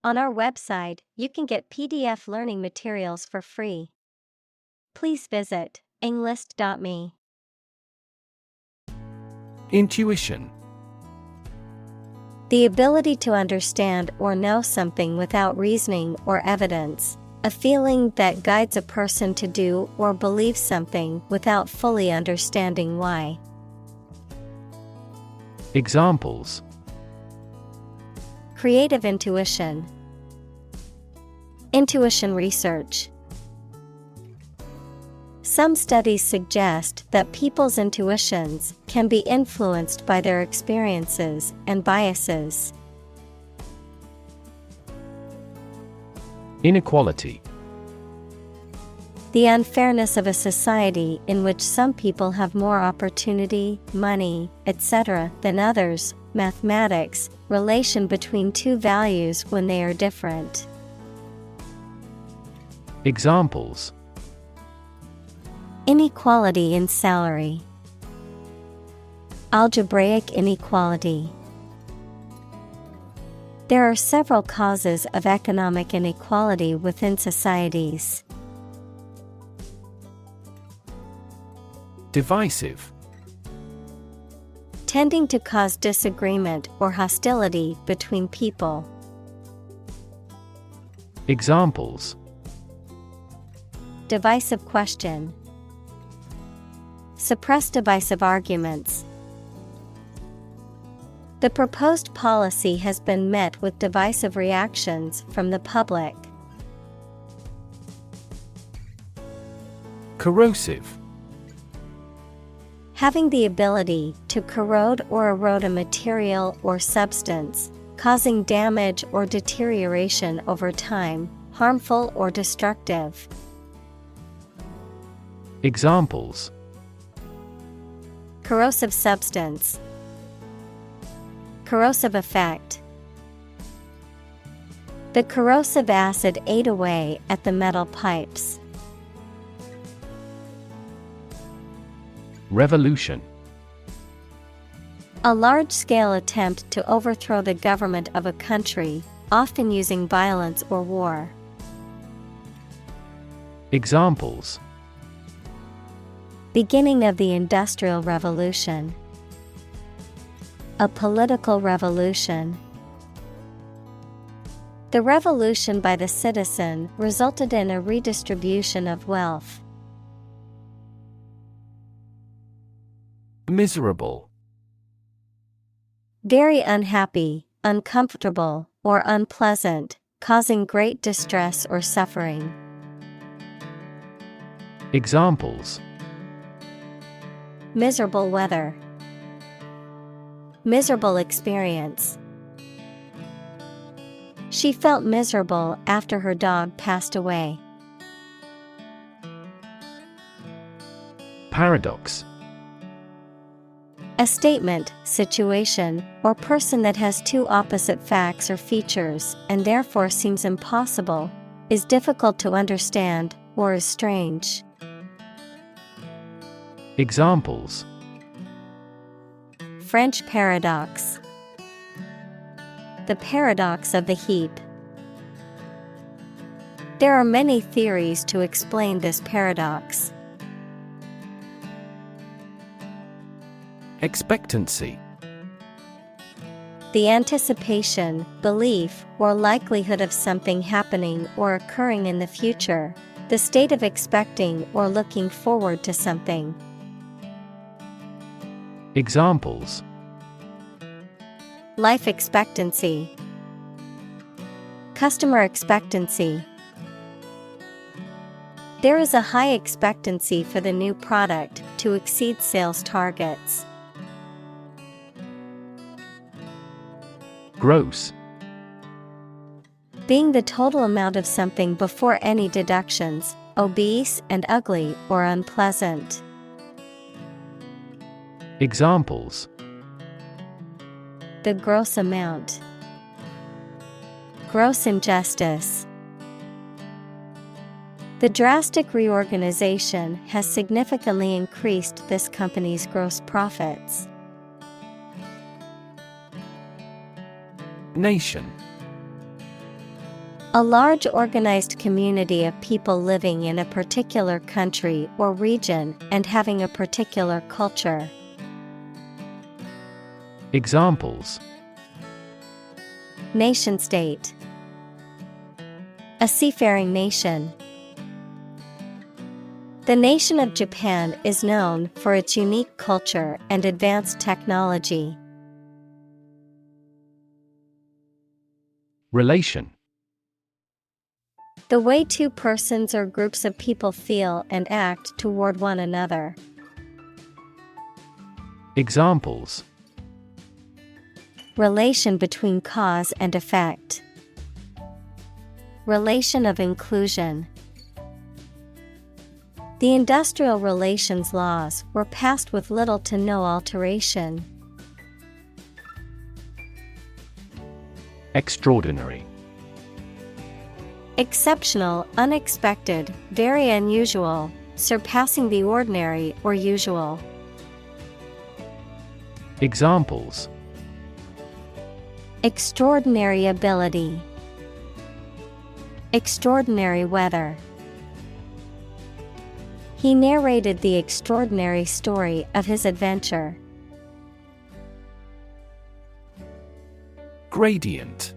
On our website, you can get PDF learning materials for free. Please visit englist.me. Intuition. The ability to understand or know something without reasoning or evidence, a feeling that guides a person to do or believe something without fully understanding why. Examples: Creative intuition. Intuition research. Some studies suggest that people's intuitions can be influenced by their experiences and biases. Inequality. The unfairness of a society in which some people have more opportunity, money, etc. than others. Mathematics, relation between two values when they are different. Examples: Inequality in salary. Algebraic inequality. There are several causes of economic inequality within societies. Divisive. Tending to cause disagreement or hostility between people. Examples: Divisive question. Suppress divisive arguments. The proposed policy has been met with divisive reactions from the public. Corrosive. Having the ability to corrode or erode a material or substance, causing damage or deterioration over time, harmful or destructive. Examples: Corrosive substance. Corrosive effect. The corrosive acid ate away at the metal pipes. Revolution. A large-scale attempt to overthrow the government of a country, often using violence or war. Examples: Beginning of the Industrial Revolution. A political revolution. The revolution by the citizen resulted in a redistribution of wealth. Miserable. Very unhappy, uncomfortable, or unpleasant, causing great distress or suffering. Examples: Miserable weather. Miserable experience. She felt miserable after her dog passed away. Paradox. A statement, situation, or person that has two opposite facts or features and therefore seems impossible, is difficult to understand, or is strange. Examples: French paradox. The paradox of the heap. There are many theories to explain this paradox. Expectancy. The anticipation, belief, or likelihood of something happening or occurring in the future. The state of expecting or looking forward to something. Examples: Life expectancy. Customer expectancy. There is a high expectancy for the new product to exceed sales targets. Gross. Being the total amount of something before any deductions, obese and ugly or unpleasant. Examples: The gross amount. Gross injustice. The drastic reorganization has significantly increased this company's gross profits. Nation. A large organized community of people living in a particular country or region and having a particular culture. Examples: Nation-state. A seafaring nation. The nation of Japan is known for its unique culture and advanced technology. Relation. The way two persons or groups of people feel and act toward one another. Examples: Relation between cause and effect. Relation of inclusion. The industrial relations laws were passed with little to no alteration. Extraordinary. Exceptional, unexpected, very unusual, surpassing the ordinary or usual. Examples: Extraordinary ability. Extraordinary weather. He narrated the extraordinary story of his adventure. Gradient.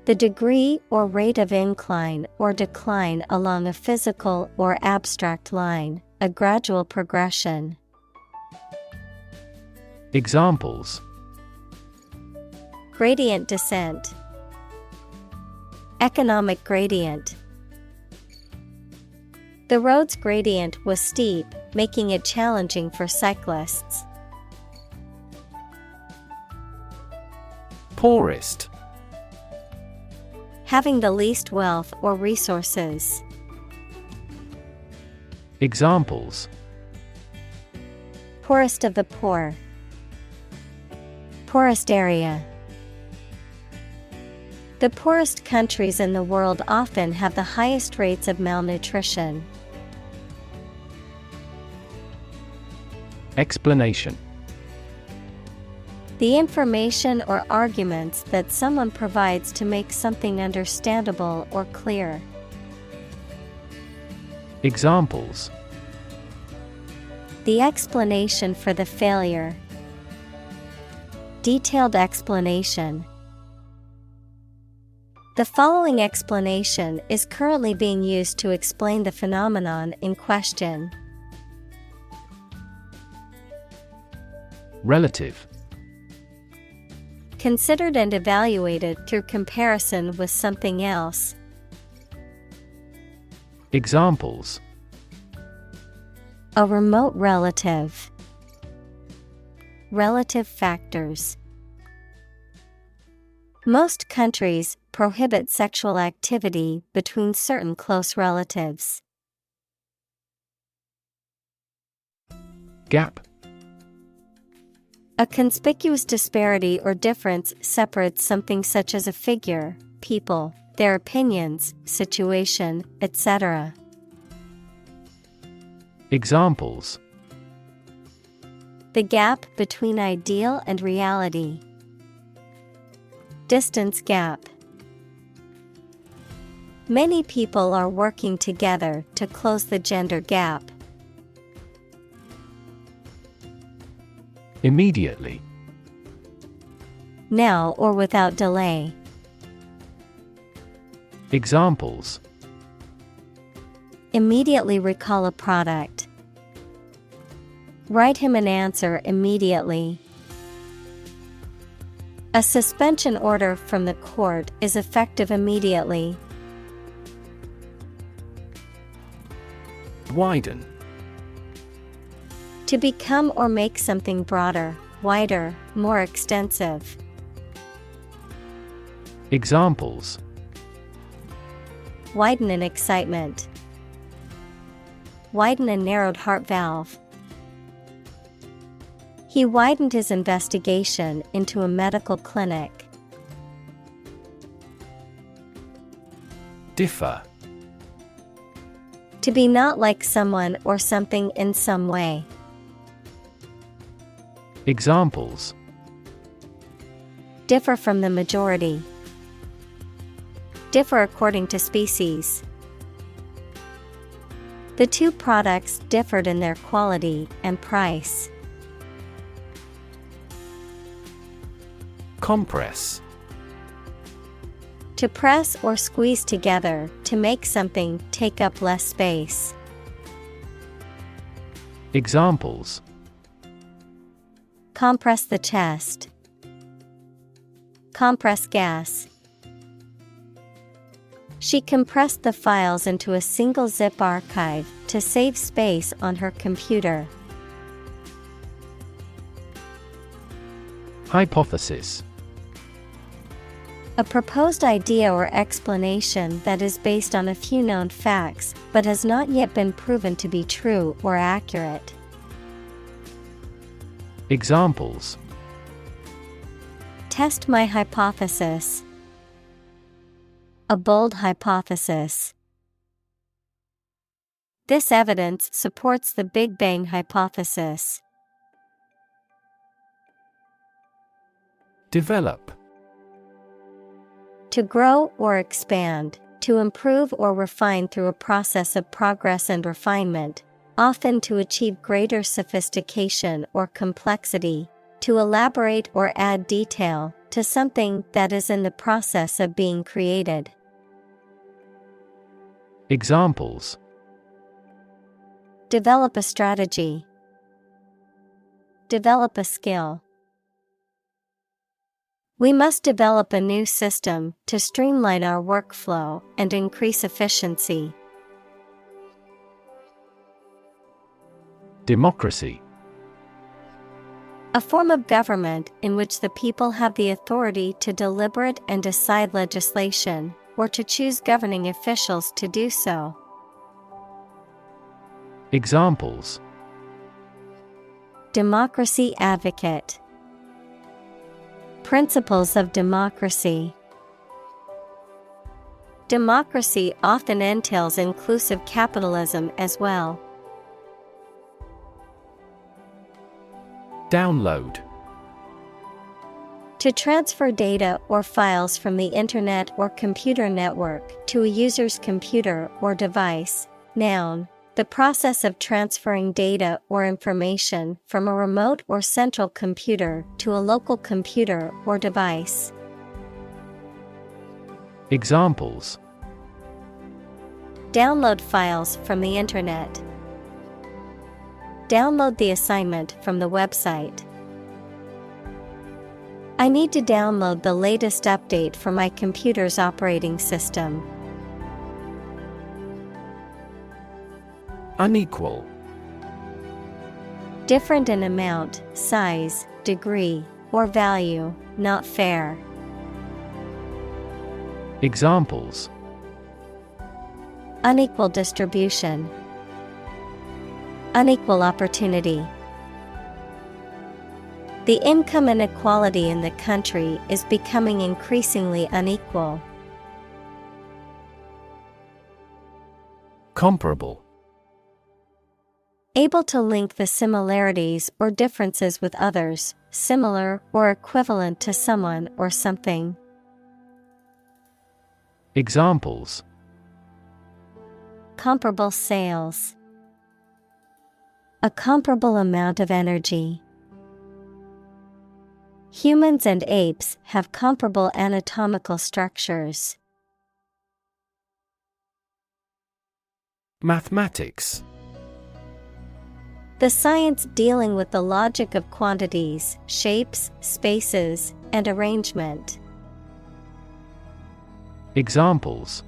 The degree or rate of incline or decline along a physical or abstract line, a gradual progression. Examples: Gradient descent. Economic gradient. The road's gradient was steep, making it challenging for cyclists. Poorest. Having the least wealth or resources. Examples: Poorest of the poor. Poorest area. The poorest countries in the world often have the highest rates of malnutrition. Explanation. The information or arguments that someone provides to make something understandable or clear. Examples: The explanation for the failure. Detailed explanation. The following explanation is currently being used to explain the phenomenon in question. Relative. Considered and evaluated through comparison with something else. Examples: A remote relative. Relative factors. Most countries prohibit sexual activity between certain close relatives. Gap. A conspicuous disparity or difference separates something such as a figure, people, their opinions, situation, etc. Examples: The gap between ideal and reality. Distance gap. Many people are working together to close the gender gap. Immediately. Now or without delay. Examples: Immediately recall a product. Write him an answer immediately. A suspension order from the court is effective immediately. Widen. To become or make something broader, wider, more extensive. Examples: Widen in excitement. Widen a narrowed heart valve. He widened his investigation into a medical clinic. Differ. To be not like someone or something in some way. Examples: Differ from the majority. Differ according to species. The two products differed in their quality and price. Compress. To press or squeeze together to make something take up less space. Examples: compress the chest, compress gas. She compressed the files into a single zip archive to save space on her computer. Hypothesis. A proposed idea or explanation that is based on a few known facts, but has not yet been proven to be true or accurate. Examples: test my hypothesis. A bold hypothesis. This evidence supports the Big Bang hypothesis. Develop. To grow or expand, to improve or refine through a process of progress and refinement, often to achieve greater sophistication or complexity, to elaborate or add detail to something that is in the process of being created. Examples: develop a strategy. Develop a skill. We must develop a new system to streamline our workflow and increase efficiency. Democracy. A form of government in which the people have the authority to deliberate and decide legislation, or to choose governing officials to do so. Examples: democracy advocate. Principles of democracy. Democracy often entails inclusive capitalism as well. Download. To transfer data or files from the Internet or computer network to a user's computer or device. Noun. The process of transferring data or information from a remote or central computer to a local computer or device. Examples: download files from the Internet. Download the assignment from the website. I need to download the latest update for my computer's operating system. Unequal. Different in amount, size, degree, or value, not fair. Examples: unequal distribution. Unequal opportunity. The income inequality in the country is becoming increasingly unequal. Comparable. Able to link the similarities or differences with others, similar or equivalent to someone or something. Examples: comparable sales. A comparable amount of energy. Humans and apes have comparable anatomical structures. Mathematics. The science dealing with the logic of quantities, shapes, spaces, and arrangement. Examples: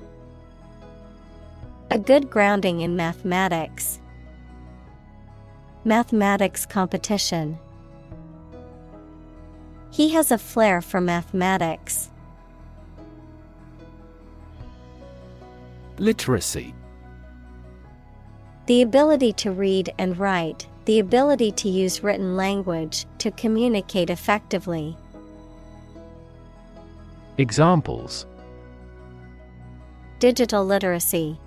a good grounding in mathematics. Mathematics competition. He has a flair for mathematics. Literacy. The ability to read and write, the ability to use written language to communicate effectively. Examples: digital literacy.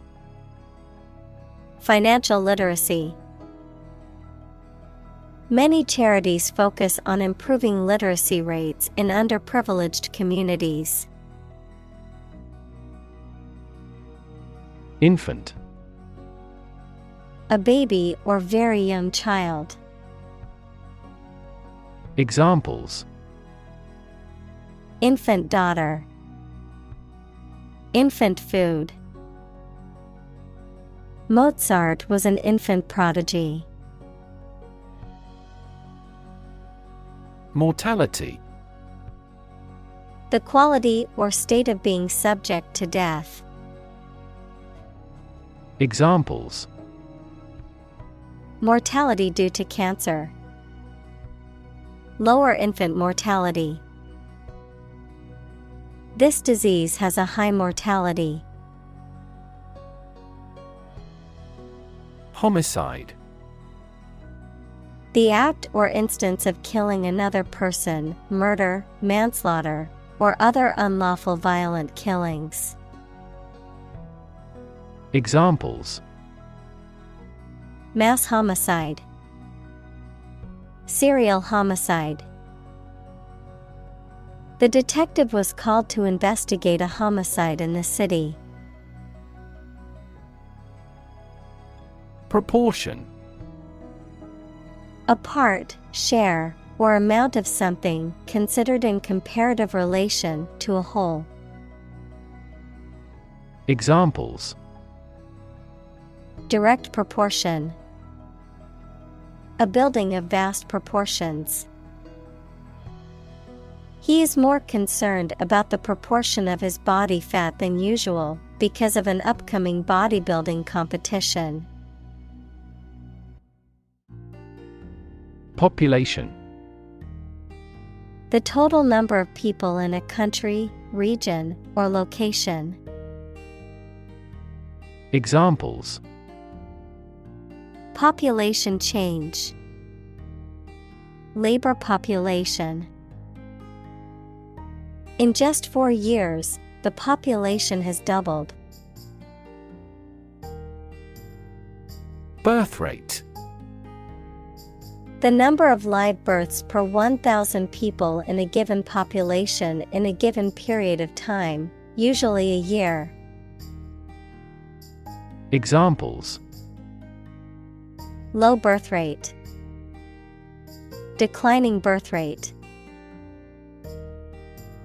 Financial literacy. Many charities focus on improving literacy rates in underprivileged communities. Infant. A baby or very young child. Examples: Infant daughter. Infant food. Mozart was an infant prodigy. Mortality. The quality or state of being subject to death. Examples: Mortality due to cancer. Lower infant mortality. This disease has a high mortality. Homicide. The act or instance of killing another person, murder, manslaughter, or other unlawful violent killings. Examples: Mass homicide. Serial homicide. The detective was called to investigate a homicide in the city. Proportion. A part, share, or amount of something considered in comparative relation to a whole. Examples: Direct proportion. A building of vast proportions. He is more concerned about the proportion of his body fat than usual because of an upcoming bodybuilding competition. Population. The total number of people in a country, region, or location. Examples: Population change. Labor population. In just 4 years, the population has doubled. Birth rate. The number of live births per 1,000 people in a given population in a given period of time, usually a year. Examples: Low birth rate. Declining birth rate.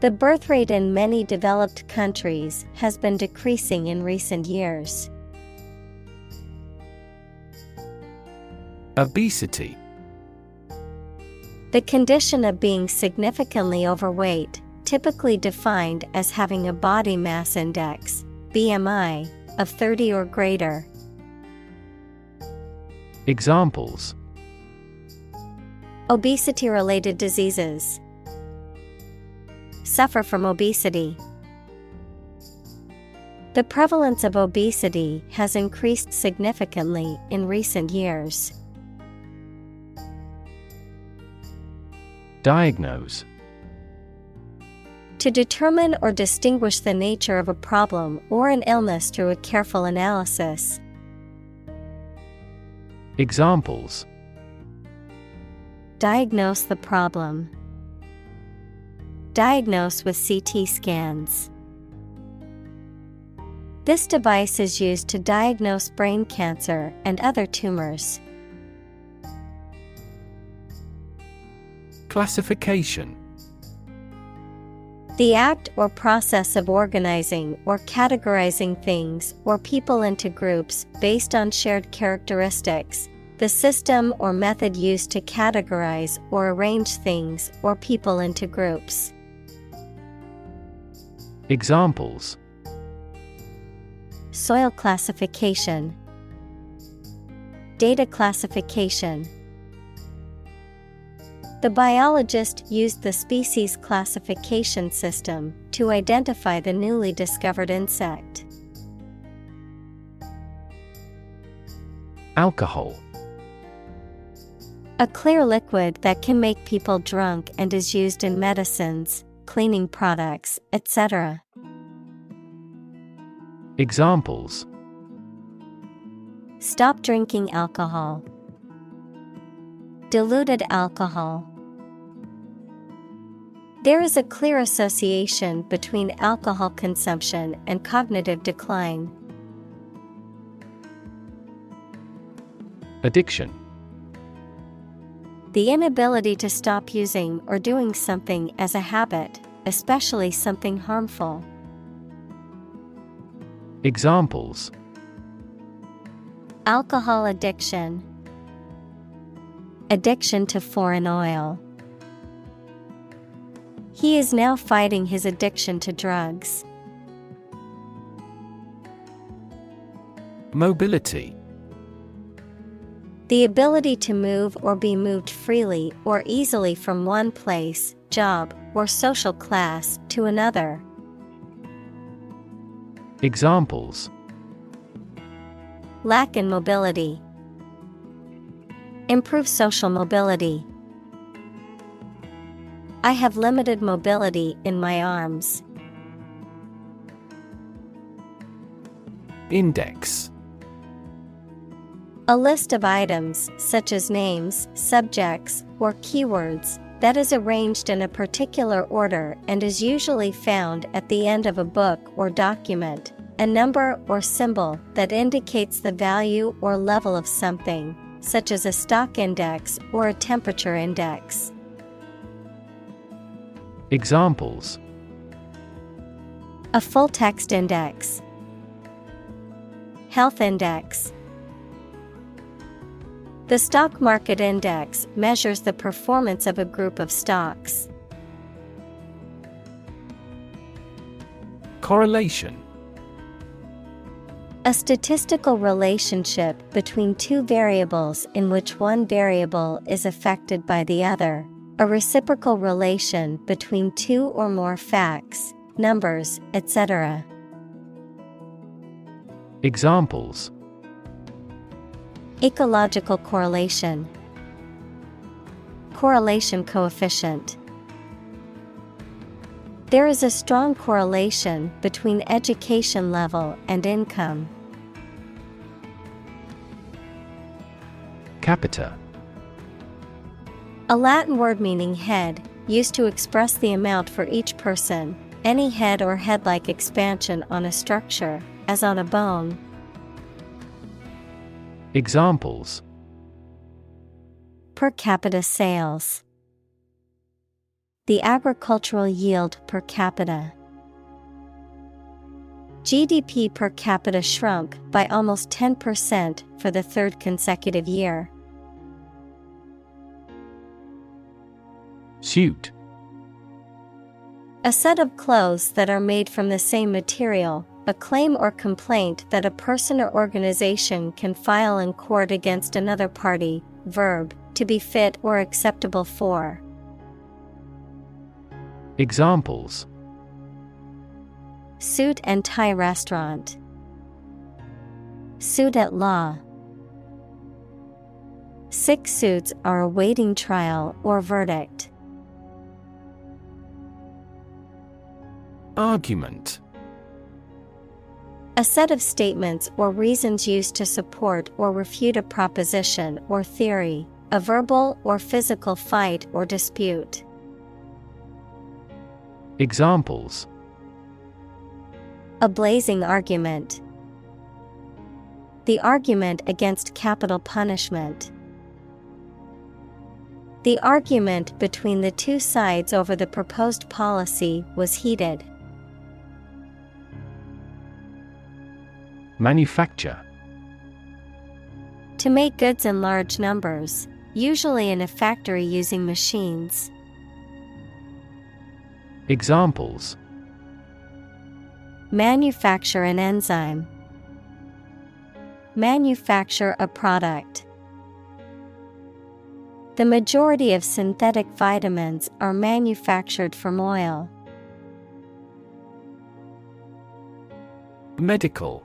The birth rate in many developed countries has been decreasing in recent years. Obesity. The condition of being significantly overweight, typically defined as having a body mass index, BMI, of 30 or greater. Examples: Obesity-related diseases. Suffer from obesity. The prevalence of obesity has increased significantly in recent years. Diagnose. To determine or distinguish the nature of a problem or an illness through a careful analysis. Examples: Diagnose the problem. Diagnose with CT scans. This device is used to diagnose brain cancer and other tumors. Classification. The act or process of organizing or categorizing things or people into groups based on shared characteristics. The system or method used to categorize or arrange things or people into groups. Examples: Soil classification. Data classification. The biologist used the species classification system to identify the newly discovered insect. Alcohol. A clear liquid that can make people drunk and is used in medicines, cleaning products, etc. Examples: Stop drinking alcohol. Diluted alcohol. There is a clear association between alcohol consumption and cognitive decline. Addiction. The inability to stop using or doing something as a habit, especially something harmful. Examples: Alcohol addiction. Addiction to foreign oil. He is now fighting his addiction to drugs. Mobility. The ability to move or be moved freely or easily from one place, job, or social class to another. Examples: Lack in mobility. Improve social mobility. I have limited mobility in my arms. Index. A list of items, such as names, subjects, or keywords, that is arranged in a particular order and is usually found at the end of a book or document. A number or symbol that indicates the value or level of something, such as a stock index or a temperature index. Examples: A full text index. Health index. The stock market index measures the performance of a group of stocks. Correlation. A statistical relationship between two variables in which one variable is affected by the other. A reciprocal relation between two or more facts, numbers, etc. Examples: Ecological correlation. Correlation coefficient. There is a strong correlation between education level and income. Capita. A Latin word meaning head, used to express the amount for each person, any head or head-like expansion on a structure, as on a bone. Examples: Per capita sales. The agricultural yield per capita. GDP per capita shrunk by almost 10% for the third consecutive year. Suit. A set of clothes that are made from the same material, a claim or complaint that a person or organization can file in court against another party. Verb, to be fit or acceptable for. Examples: Suit and tie restaurant. Suit at law. 6 suits are awaiting trial or verdict. Argument. A set of statements or reasons used to support or refute a proposition or theory, a verbal or physical fight or dispute. Examples: A blazing argument. The argument against capital punishment. The argument between the two sides over the proposed policy was heated. Manufacture. To make goods in large numbers, usually in a factory using machines. Examples: Manufacture an enzyme. Manufacture a product. The majority of synthetic vitamins are manufactured from oil. Medical.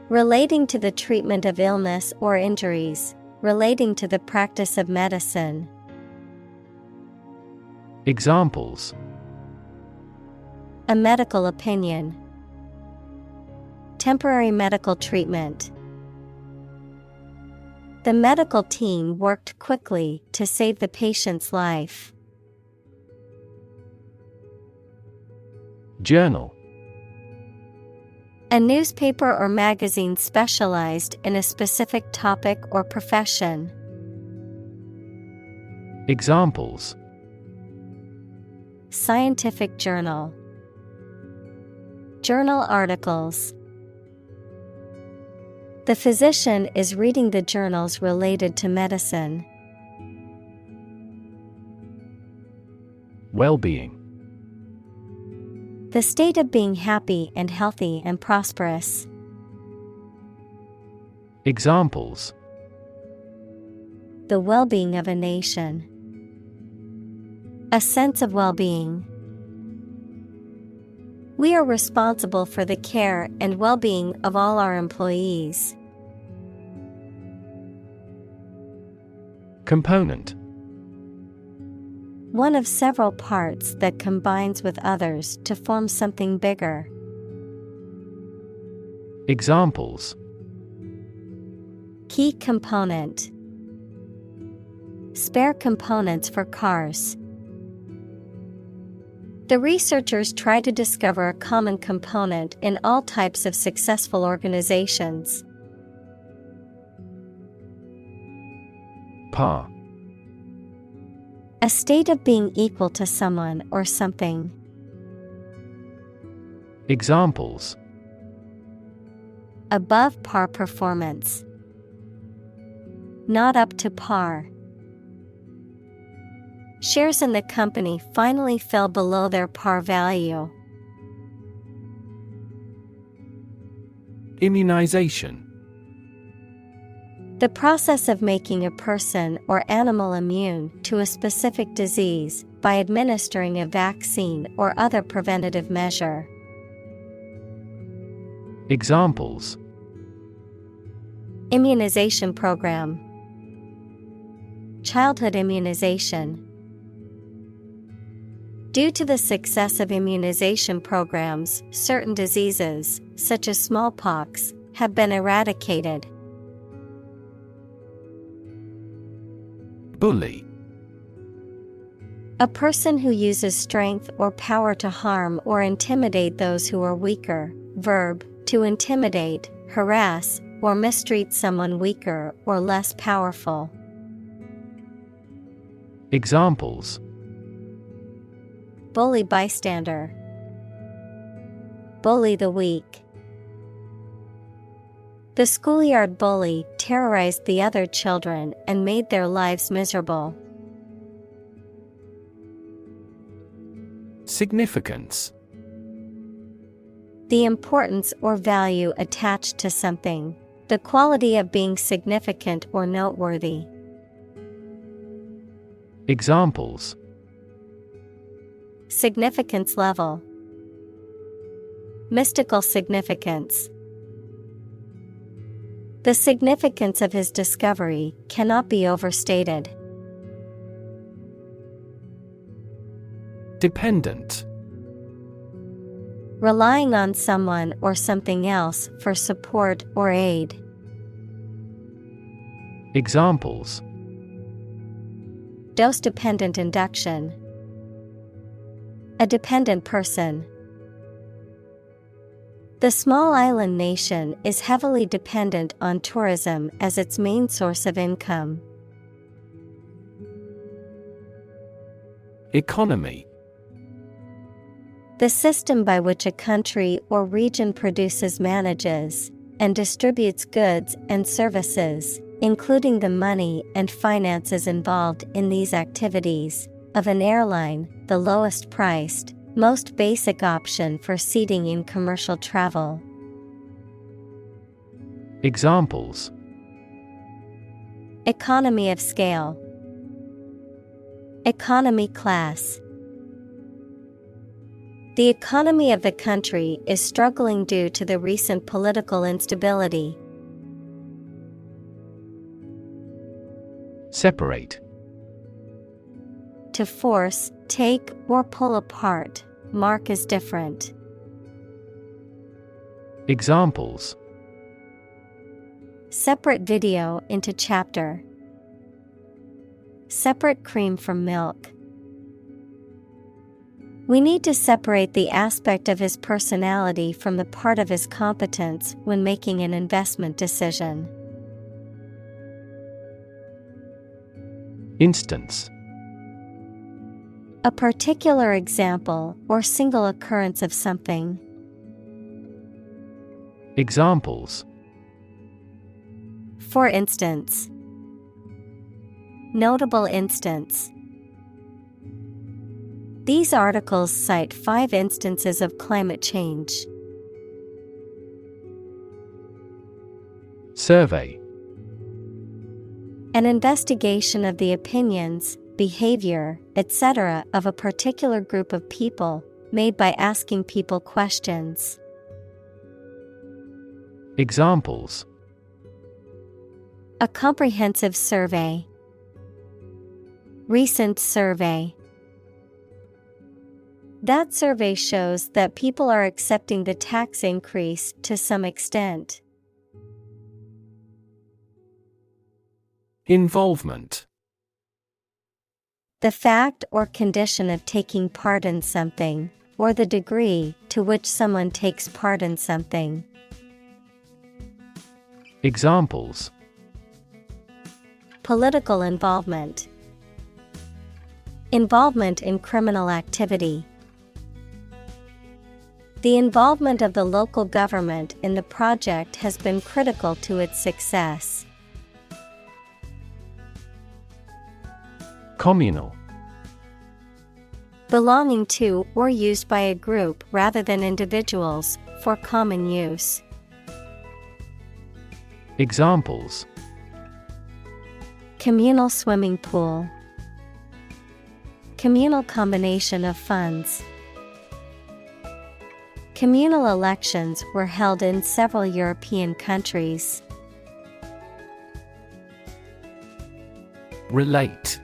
Relating to the treatment of illness or injuries, relating to the practice of medicine. Examples: A medical opinion. Temporary medical treatment. The medical team worked quickly to save the patient's life. Journal. A newspaper or magazine specialized in a specific topic or profession. Examples: Scientific journal. Journal articles. The physician is reading the journals related to medicine. Well-being. The state of being happy and healthy and prosperous. Examples: The well-being of a nation. A sense of well-being. We are responsible for the care and well-being of all our employees. Component. One of several parts that combines with others to form something bigger. Examples: Key component. Spare components for cars. The researchers try to discover a common component in all types of successful organizations. Par. A state of being equal to someone or something. Examples: Above par performance. Not up to par. Shares in the company finally fell below their par value. Immunization. The process of making a person or animal immune to a specific disease by administering a vaccine or other preventative measure. Examples: Immunization program. Childhood immunization. Due to the success of immunization programs, certain diseases, such as smallpox, have been eradicated. Bully. A person who uses strength or power to harm or intimidate those who are weaker. Verb, to intimidate, harass, or mistreat someone weaker or less powerful. Examples: Bully bystander. Bully the weak. The schoolyard bully terrorized the other children and made their lives miserable. Significance. The importance or value attached to something. The quality of being significant or noteworthy. Examples: Significance level. Mystical significance. The significance of his discovery cannot be overstated. Dependent. Relying on someone or something else for support or aid. Examples: Dose-dependent induction. A dependent person. The small island nation is heavily dependent on tourism as its main source of income. Economy. The system by which a country or region produces, manages, and distributes goods and services, including the money and finances involved in these activities, of an airline, the lowest priced, most basic option for seating in commercial travel. Examples: Economy of scale. Economy class. The economy of the country is struggling due to the recent political instability. Separate. To force, take, or pull apart, mark as different. Examples: Separate video into chapter. Separate cream from milk. We need to separate the aspect of his personality from the part of his competence when making an investment decision. Instance. A particular example or single occurrence of something. Examples. For instance. Notable instance. These articles cite 5 instances of climate change. Survey. An investigation of the opinions, behavior, etc. of a particular group of people, made by asking people questions. Examples. A comprehensive survey. Recent survey. That survey shows that people are accepting the tax increase to some extent. Involvement. The fact or condition of taking part in something, or the degree to which someone takes part in something. Examples. Political involvement. Involvement in criminal activity. The involvement of the local government in the project has been critical to its success. Communal. Belonging to or used by a group rather than individuals, for common use. Examples. Communal swimming pool. Communal combination of funds. Communal elections were held in several European countries. Relate.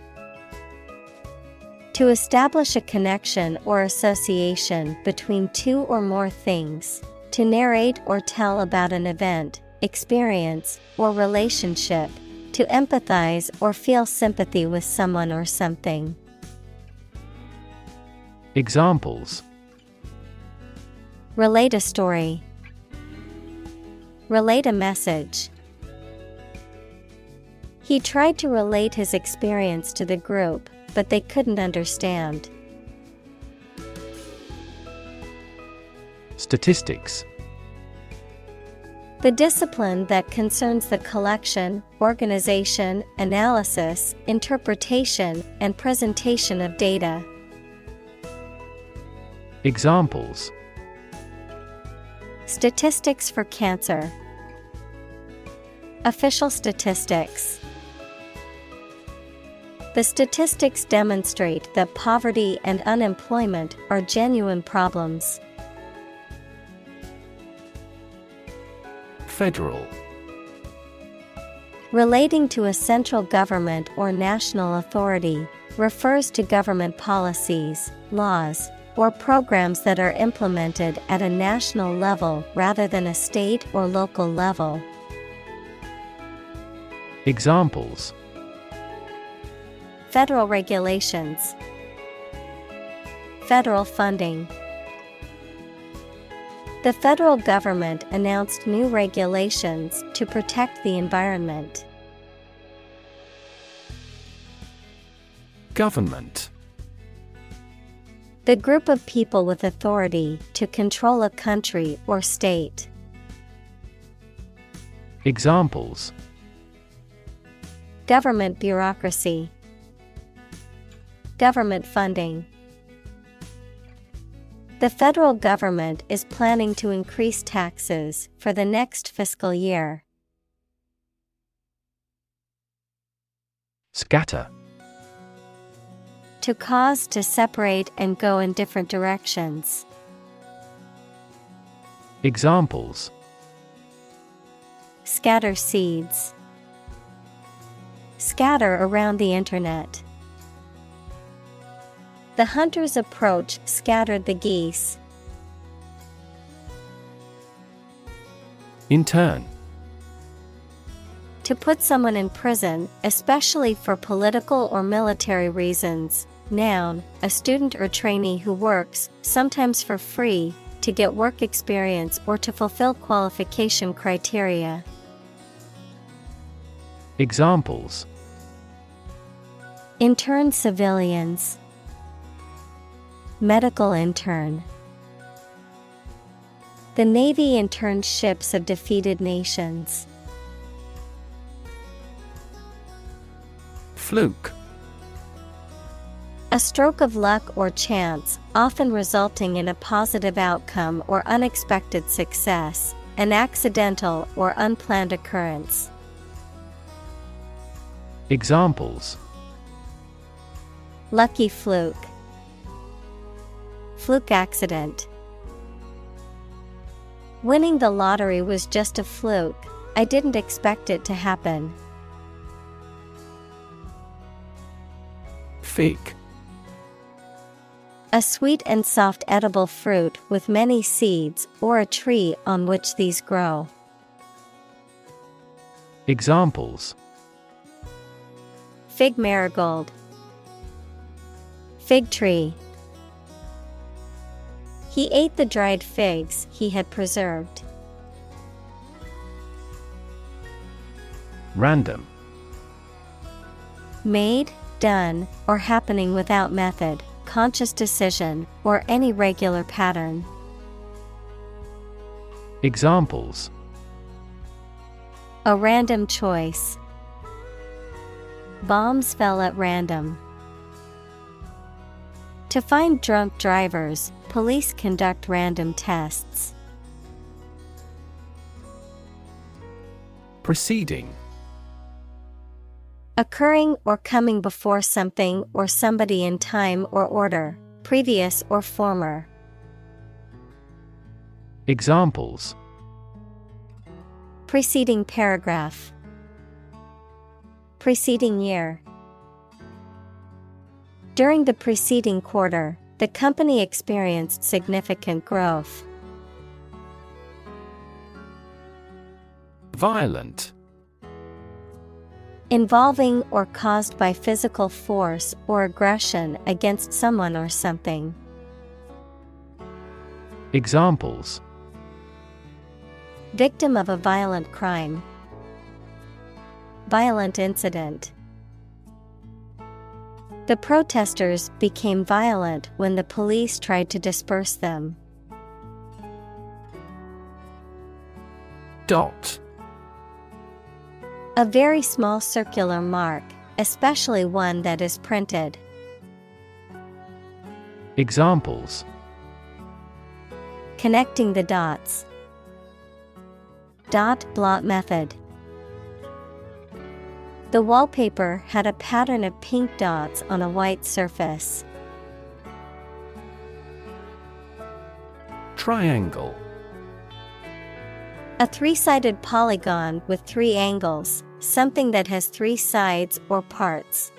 To establish a connection or association between two or more things. To narrate or tell about an event, experience, or relationship. To empathize or feel sympathy with someone or something. Examples. Relate a story. Relate a message. He tried to relate his experience to the group, but they couldn't understand. Statistics. The discipline that concerns the collection, organization, analysis, interpretation, and presentation of data. Examples. Statistics for cancer. Official statistics. The statistics demonstrate that poverty and unemployment are genuine problems. Federal. Relating to a central government or national authority, refers to government policies, laws, or programs that are implemented at a national level rather than a state or local level. Examples. Federal regulations. Federal funding. The federal government announced new regulations to protect the environment. Government. The group of people with authority to control a country or state. Examples. Government bureaucracy. Government funding. The federal government is planning to increase taxes for the next fiscal year. Scatter. To cause to separate and go in different directions. Examples. Scatter seeds. Scatter around the internet. The hunter's approach scattered the geese. Intern. To put someone in prison, especially for political or military reasons, Noun, a student or trainee who works, sometimes for free, to get work experience or to fulfill qualification criteria. Examples: Intern civilians, medical intern. The Navy interned ships of defeated nations. Fluke. A stroke of luck or chance, often resulting in a positive outcome or unexpected success, an accidental or unplanned occurrence. Examples: Lucky fluke, fluke accident. Winning the lottery was just a fluke, I didn't expect it to happen. Fig. A sweet and soft edible fruit with many seeds or a tree on which these grow. Examples: Fig marigold, fig tree. He ate the dried figs he had preserved. Random. Made, done, or happening without method, conscious decision, or any regular pattern. Examples: A random choice. Bombs fell at random. To find drunk drivers, police conduct random tests. Preceding. Occurring or coming before something or somebody in time or order, previous or former. Examples: Preceding paragraph. Preceding year. During the preceding quarter, the company experienced significant growth. Violent. Involving or caused by physical force or aggression against someone or something. Examples: Victim of a violent crime. Violent incident. The protesters became violent when the police tried to disperse them. Dot. A very small circular mark, especially one that is printed. Examples: Connecting the dots. Dot blot method. The wallpaper had a pattern of pink dots on a white surface. Triangle. A three-sided polygon with three angles, something that has three sides or parts.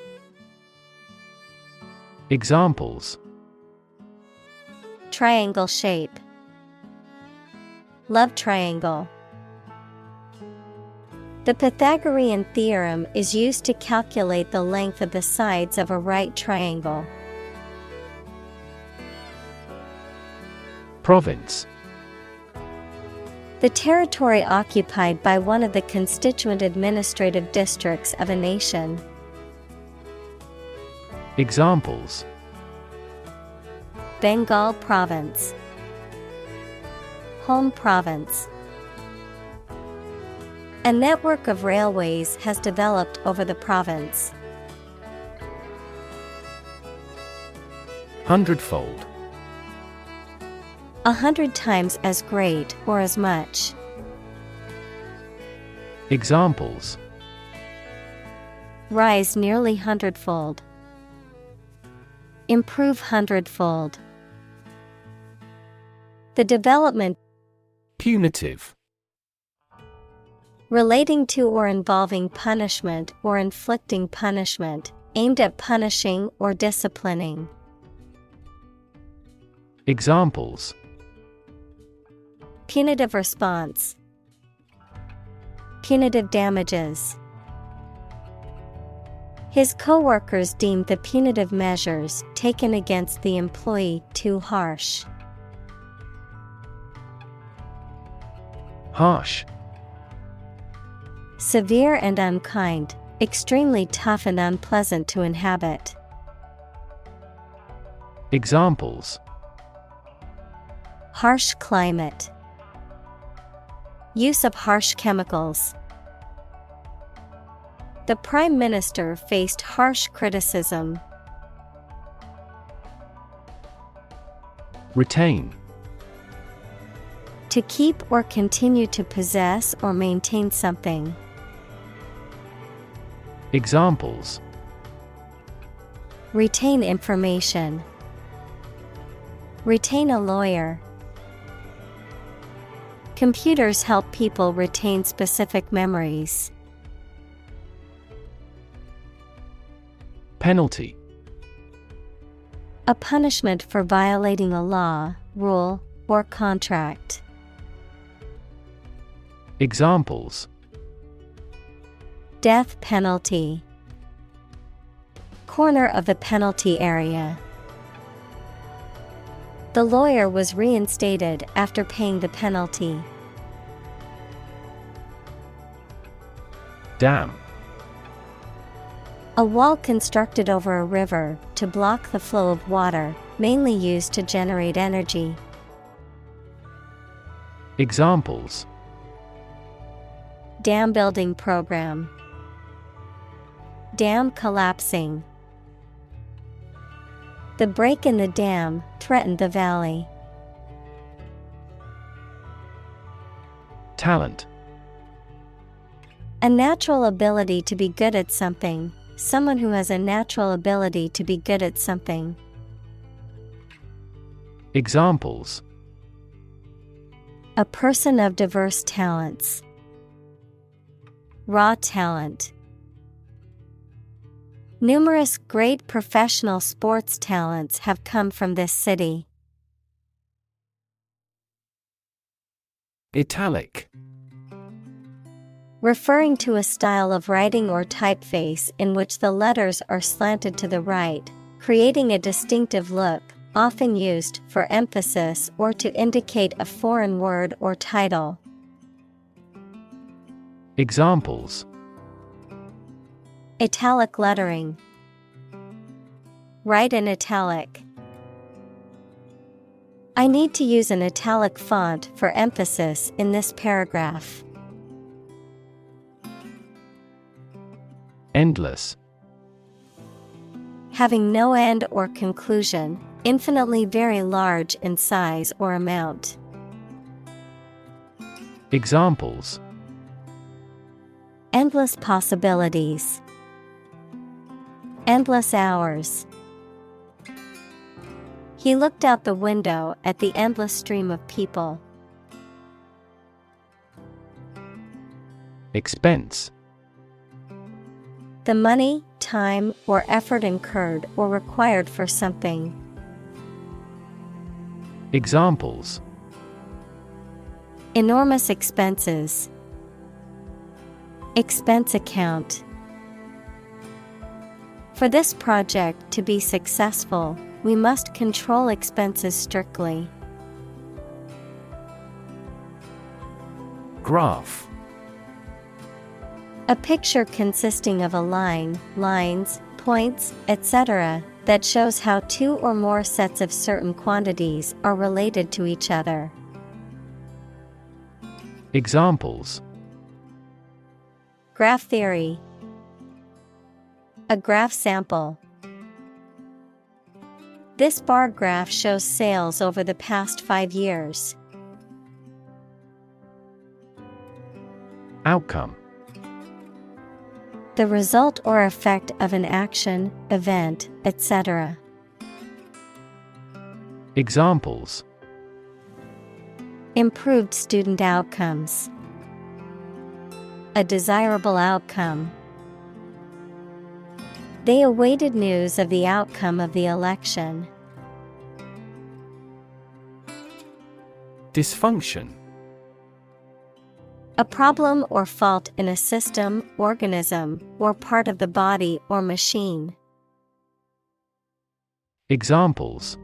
Examples: Triangle shape. Love triangle. The Pythagorean theorem is used to calculate the length of the sides of a right triangle. Province. The territory occupied by one of the constituent administrative districts of a nation. Examples: Bengal province. Home province. A network of railways has developed over the province. Hundredfold. 100 times as great or as much. Examples: Rise nearly hundredfold. Improve hundredfold. The development. Punitive. Relating to or involving punishment or inflicting punishment, aimed at punishing or disciplining. Examples: Punitive response. Punitive damages. His coworkers deemed the punitive measures taken against the employee too harsh. Harsh. Severe and unkind, extremely tough and unpleasant to inhabit. Examples: Harsh climate. Use of harsh chemicals. The Prime Minister faced harsh criticism. Retain. To keep or continue to possess or maintain something. Examples: Retain information. Retain a lawyer. Computers help people retain specific memories. Penalty. A punishment for violating a law, rule, or contract. Examples: Death penalty. Corner of the penalty area. The lawyer was reinstated after paying the penalty. Dam. A wall constructed over a river to block the flow of water, mainly used to generate energy. Examples: Dam building program. Dam collapsing. The break in the dam threatened the valley. Talent. A natural ability to be good at something. Someone who has a natural ability to be good at something. Examples: A person of diverse talents. Raw talent. Numerous great professional sports talents have come from this city. Italic. Referring to a style of writing or typeface in which the letters are slanted to the right, creating a distinctive look, often used for emphasis or to indicate a foreign word or title. Examples: Italic lettering. Write in italic. I need to use an italic font for emphasis in this paragraph. Endless. Having no end or conclusion, infinitely very large in size or amount. Examples: Endless possibilities. Endless hours. He looked out the window at the endless stream of people. Expense. The money, time, or effort incurred or required for something. Examples: Enormous expenses. Expense account. For this project to be successful, we must control expenses strictly. Graph. A picture consisting of a line, lines, points, etc., that shows how two or more sets of certain quantities are related to each other. Examples: Graph theory. A graph sample. This bar graph shows sales over the past 5 years. Outcome. The result or effect of an action, event, etc. Examples: Improved student outcomes. A desirable outcome. They awaited news of the outcome of the election. Dysfunction. A problem or fault in a system, organism, or part of the body or machine. Examples: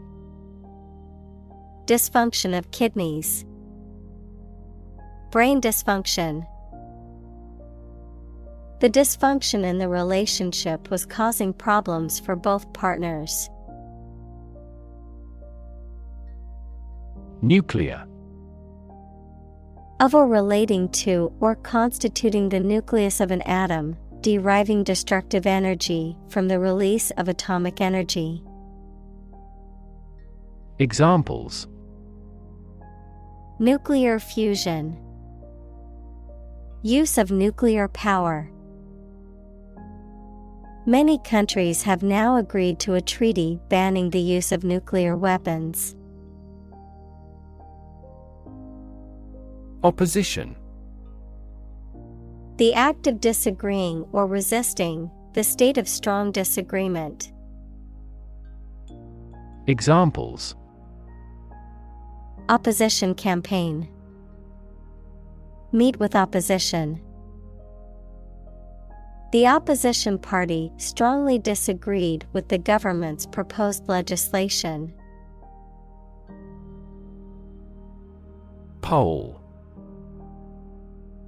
Dysfunction of kidneys. Brain dysfunction. The dysfunction in the relationship was causing problems for both partners. Nuclear. Of or relating to or constituting the nucleus of an atom, deriving destructive energy from the release of atomic energy. Examples: Nuclear fusion. Use of nuclear power. Many countries have now agreed to a treaty banning the use of nuclear weapons. Opposition. The act of disagreeing or resisting, the state of strong disagreement. Examples: Opposition campaign. Meet with opposition. The opposition party strongly disagreed with the government's proposed legislation. Pole.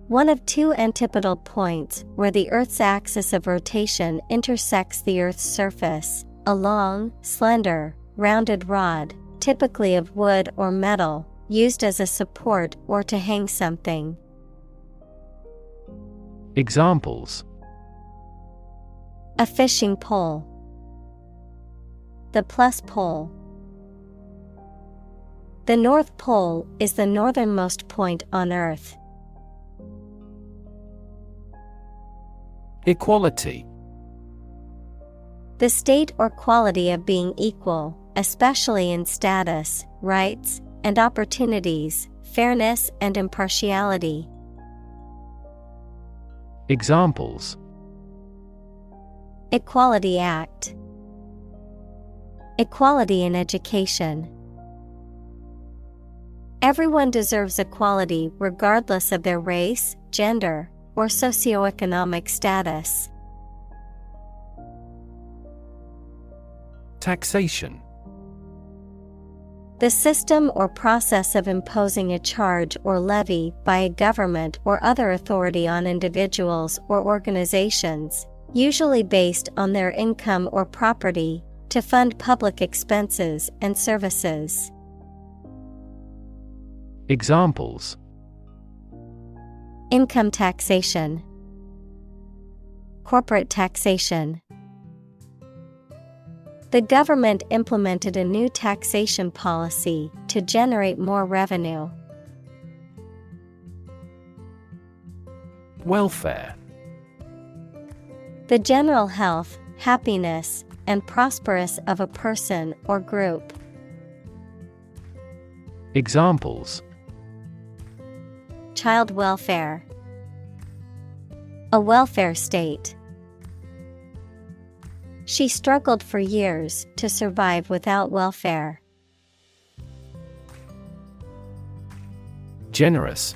One of two antipodal points where the Earth's axis of rotation intersects the Earth's surface, a long, slender, rounded rod, typically of wood or metal, used as a support or to hang something. Examples: A fishing pole. The plus pole. The North Pole is the northernmost point on Earth. Equality. The state or quality of being equal, especially in status, rights, and opportunities, fairness and impartiality. Examples: Equality Act. Equality in education. Everyone deserves equality regardless of their race, gender, or socioeconomic status. Taxation. The system or process of imposing a charge or levy by a government or other authority on individuals or organizations, usually based on their income or property, to fund public expenses and services. Examples: Income taxation. Corporate taxation. The government implemented a new taxation policy to generate more revenue. Welfare. The general health, happiness, and prosperous of a person or group. Examples: Child welfare. A welfare state. She struggled for years to survive without welfare. Generous.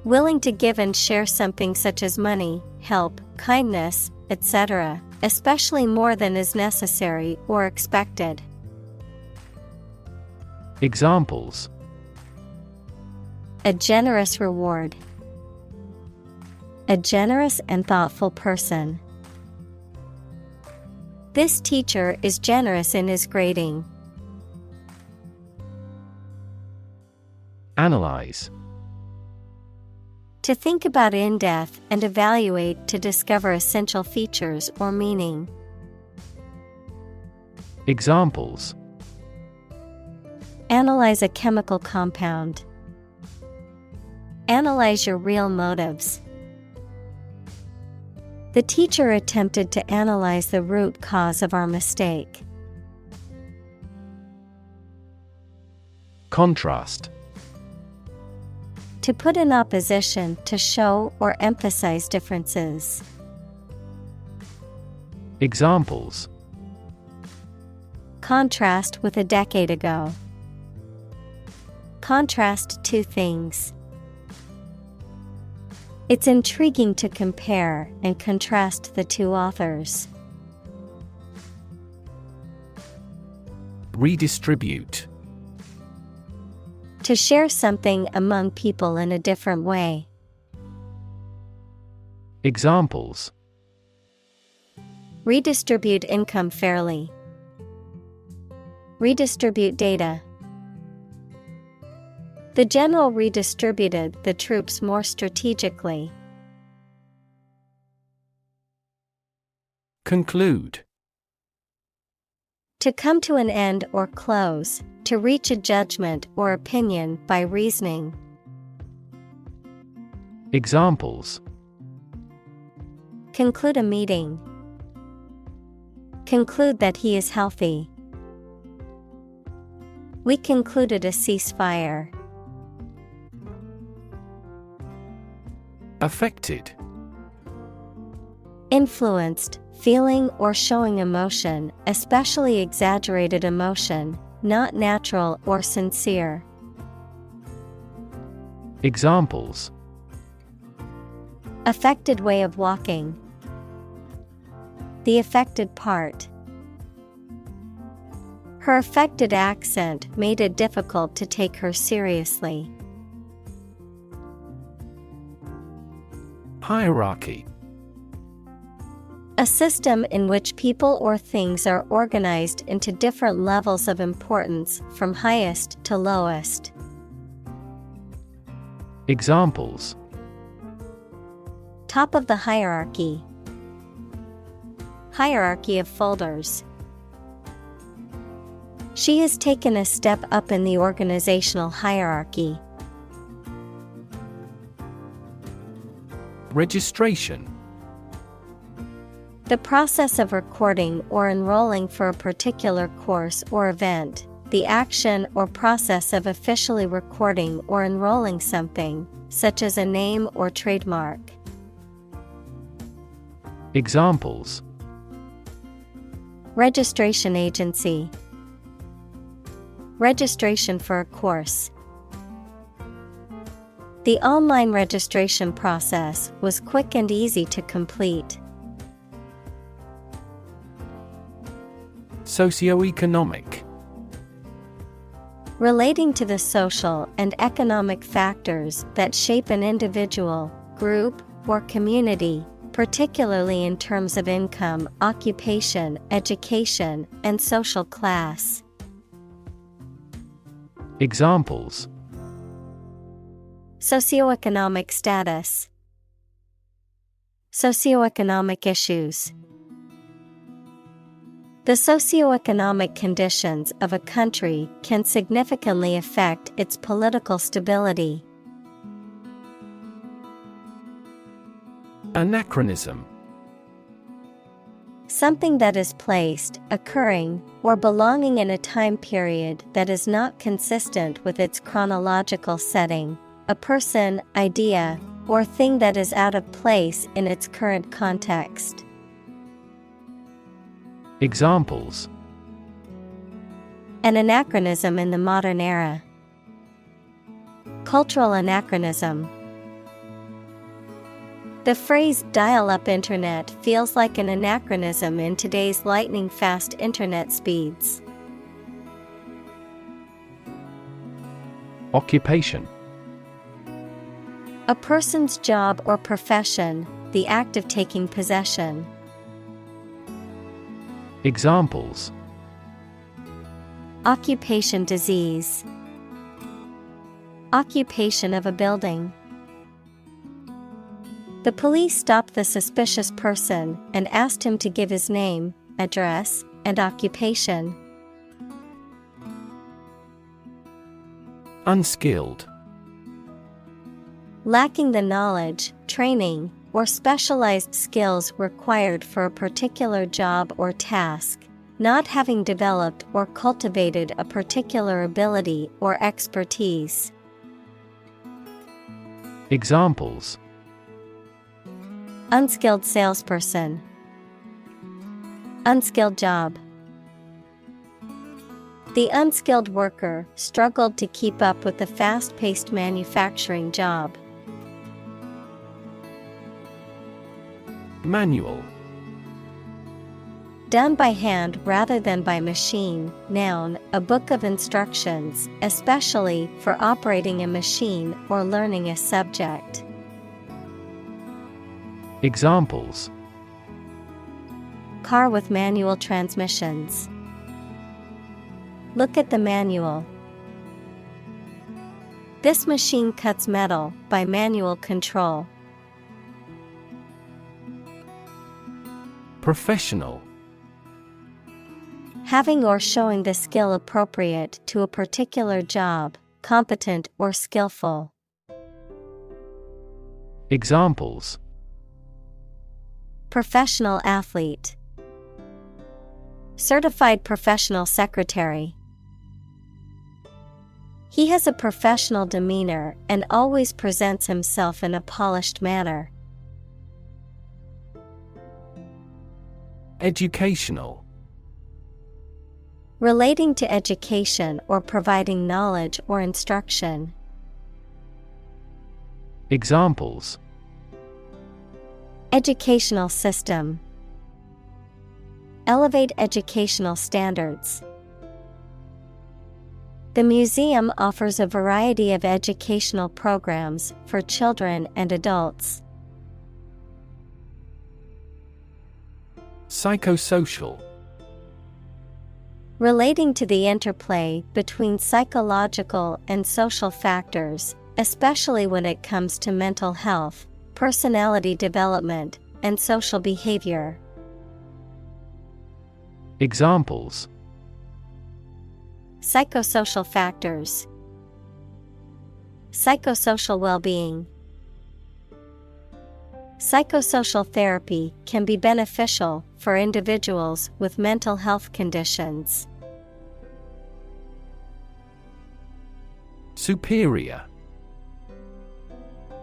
Willing to give and share something such as money, help, kindness, etc., especially more than is necessary or expected. Examples: A generous reward. A generous and thoughtful person. This teacher is generous in his grading. Analyze. To think about in depth and evaluate to discover essential features or meaning. Examples: Analyze a chemical compound. Analyze your real motives. The teacher attempted to analyze the root cause of our mistake. Contrast. To put in opposition to show or emphasize differences. Examples: Contrast with a decade ago. Contrast two things. It's intriguing to compare and contrast the two authors. Redistribute. To share something among people in a different way. Examples: Redistribute income fairly. Redistribute data. The general redistributed the troops more strategically. Conclude. To come to an end or close, to reach a judgment or opinion by reasoning. Examples: Conclude a meeting. Conclude that he is healthy. We concluded a ceasefire. Affected. Influenced, feeling or showing emotion, especially exaggerated emotion, not natural or sincere. Examples: Affected way of walking. The affected part. Her affected accent made it difficult to take her seriously. Hierarchy. A system in which people or things are organized into different levels of importance from highest to lowest. Examples: Top of the hierarchy. Hierarchy of folders. She has taken a step up in the organizational hierarchy. Registration. The process of recording or enrolling for a particular course or event, the action or process of officially recording or enrolling something, such as a name or trademark. Examples: Registration agency. Registration for a course. The online registration process was quick and easy to complete. Socioeconomic. Relating to the social and economic factors that shape an individual, group, or community, particularly in terms of income, occupation, education, and social class. Examples: Socioeconomic status. Socioeconomic issues. The socioeconomic conditions of a country can significantly affect its political stability. Anachronism. Something that is placed, occurring, or belonging in a time period that is not consistent with its chronological setting, a person, idea, or thing that is out of place in its current context. Examples: An anachronism in the modern era. Cultural anachronism. The phrase dial-up internet feels like an anachronism in today's lightning-fast internet speeds. Occupation. A person's job or profession, the act of taking possession. Examples: Occupation disease. Occupation of a building. The police stopped the suspicious person and asked him to give his name, address, and occupation. Unskilled. Lacking the knowledge, training, or specialized skills required for a particular job or task, not having developed or cultivated a particular ability or expertise. Examples: Unskilled salesperson. Unskilled job. The unskilled worker struggled to keep up with the fast-paced manufacturing job. Manual. Done by hand rather than by machine. Noun, a book of instructions, especially for operating a machine or learning a subject. Examples: Car with manual transmissions. Look at the manual. This machine cuts metal by manual control. Professional. Having or showing the skill appropriate to a particular job, competent or skillful. Examples: Professional athlete. Certified professional secretary. He has a professional demeanor and always presents himself in a polished manner. Educational. Relating to education or providing knowledge or instruction. Examples: Educational system. Elevate educational standards. The museum offers a variety of educational programs for children and adults. Psychosocial. Relating to the interplay between psychological and social factors, especially when it comes to mental health, personality development, and social behavior. Examples: Psychosocial factors. Psychosocial well-being. Psychosocial therapy can be beneficial for individuals with mental health conditions. Superior.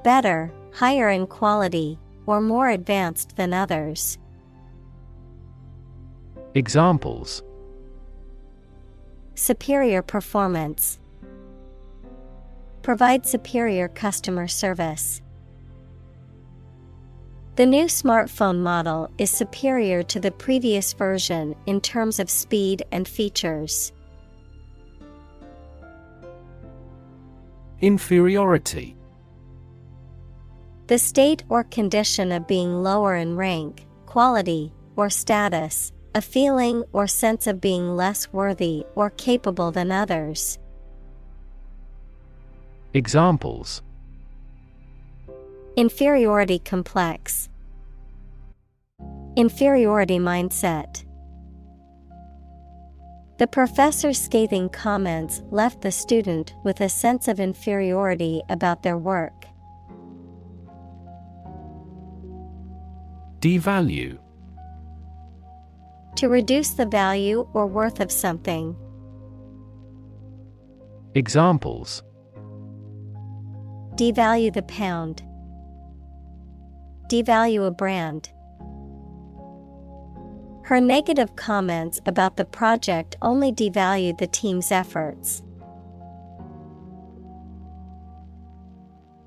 Better, higher in quality, or more advanced than others. Examples: Superior performance. Provide superior customer service. The new smartphone model is superior to the previous version in terms of speed and features. Inferiority. The state or condition of being lower in rank, quality, or status, a feeling or sense of being less worthy or capable than others. Examples: Inferiority complex. Inferiority mindset. The professor's scathing comments left the student with a sense of inferiority about their work. Devalue. To reduce the value or worth of something. Examples: Devalue the pound. Devalue a brand. Her negative comments about the project only devalued the team's efforts.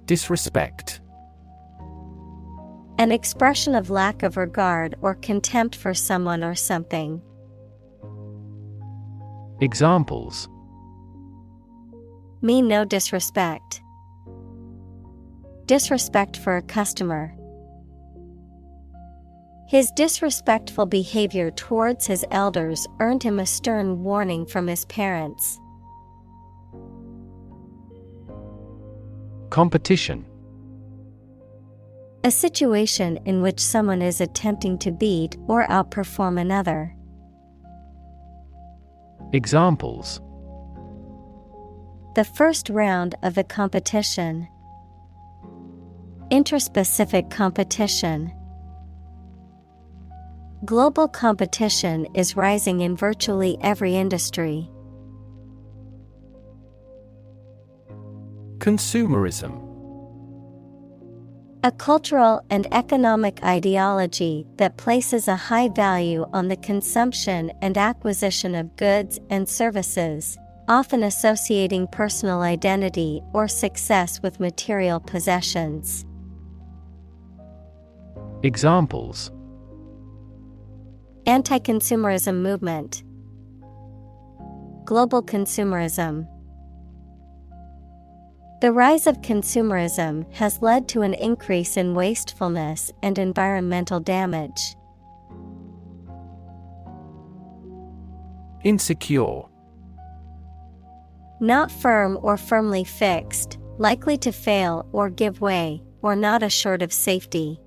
Disrespect. An expression of lack of regard or contempt for someone or something. Examples: Mean no disrespect. Disrespect for a customer. His disrespectful behavior towards his elders earned him a stern warning from his parents. Competition. A situation in which someone is attempting to beat or outperform another. Examples: The first round of the competition. Interspecific competition. Global competition is rising in virtually every industry. Consumerism. A cultural and economic ideology that places a high value on the consumption and acquisition of goods and services, often associating personal identity or success with material possessions. Examples: anti-consumerism movement, global consumerism. The rise of consumerism has led to an increase in wastefulness and environmental damage. Insecure. Not firm or firmly fixed, likely to fail or give way, or not assured of safety.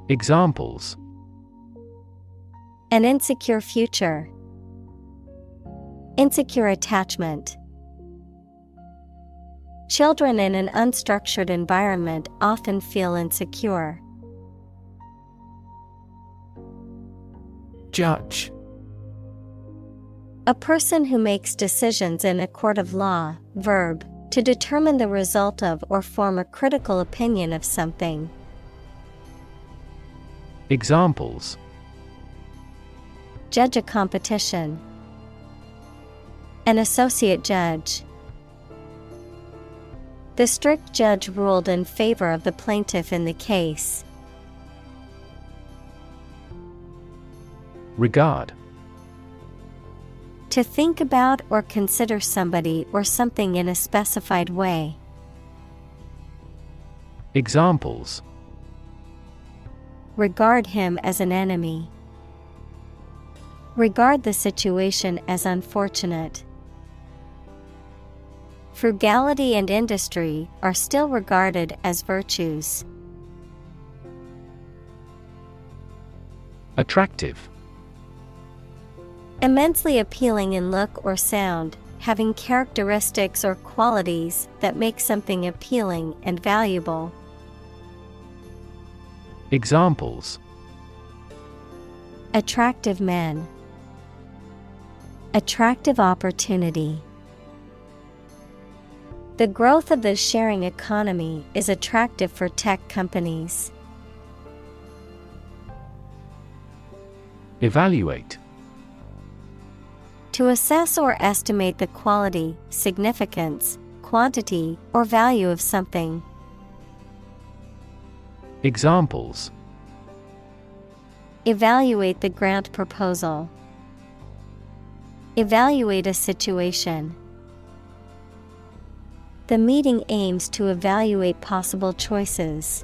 Examples: an insecure future, insecure attachment. Children in an unstructured environment often feel insecure. Judge. A person who makes decisions in a court of law. Verb, to determine the result of or form a critical opinion of something. Examples: judge a competition, an associate judge. The strict judge ruled in favor of the plaintiff in the case. Regard. To think about or consider somebody or something in a specified way. Examples: regard him as an enemy. Regard the situation as unfortunate. Frugality and industry are still regarded as virtues. Attractive. Immensely appealing in look or sound, having characteristics or qualities that make something appealing and valuable. Examples: attractive men, attractive opportunity. The growth of the sharing economy is attractive for tech companies. Evaluate. To assess or estimate the quality, significance, quantity, or value of something. Examples: evaluate the grant proposal. Evaluate a situation. The meeting aims to evaluate possible choices.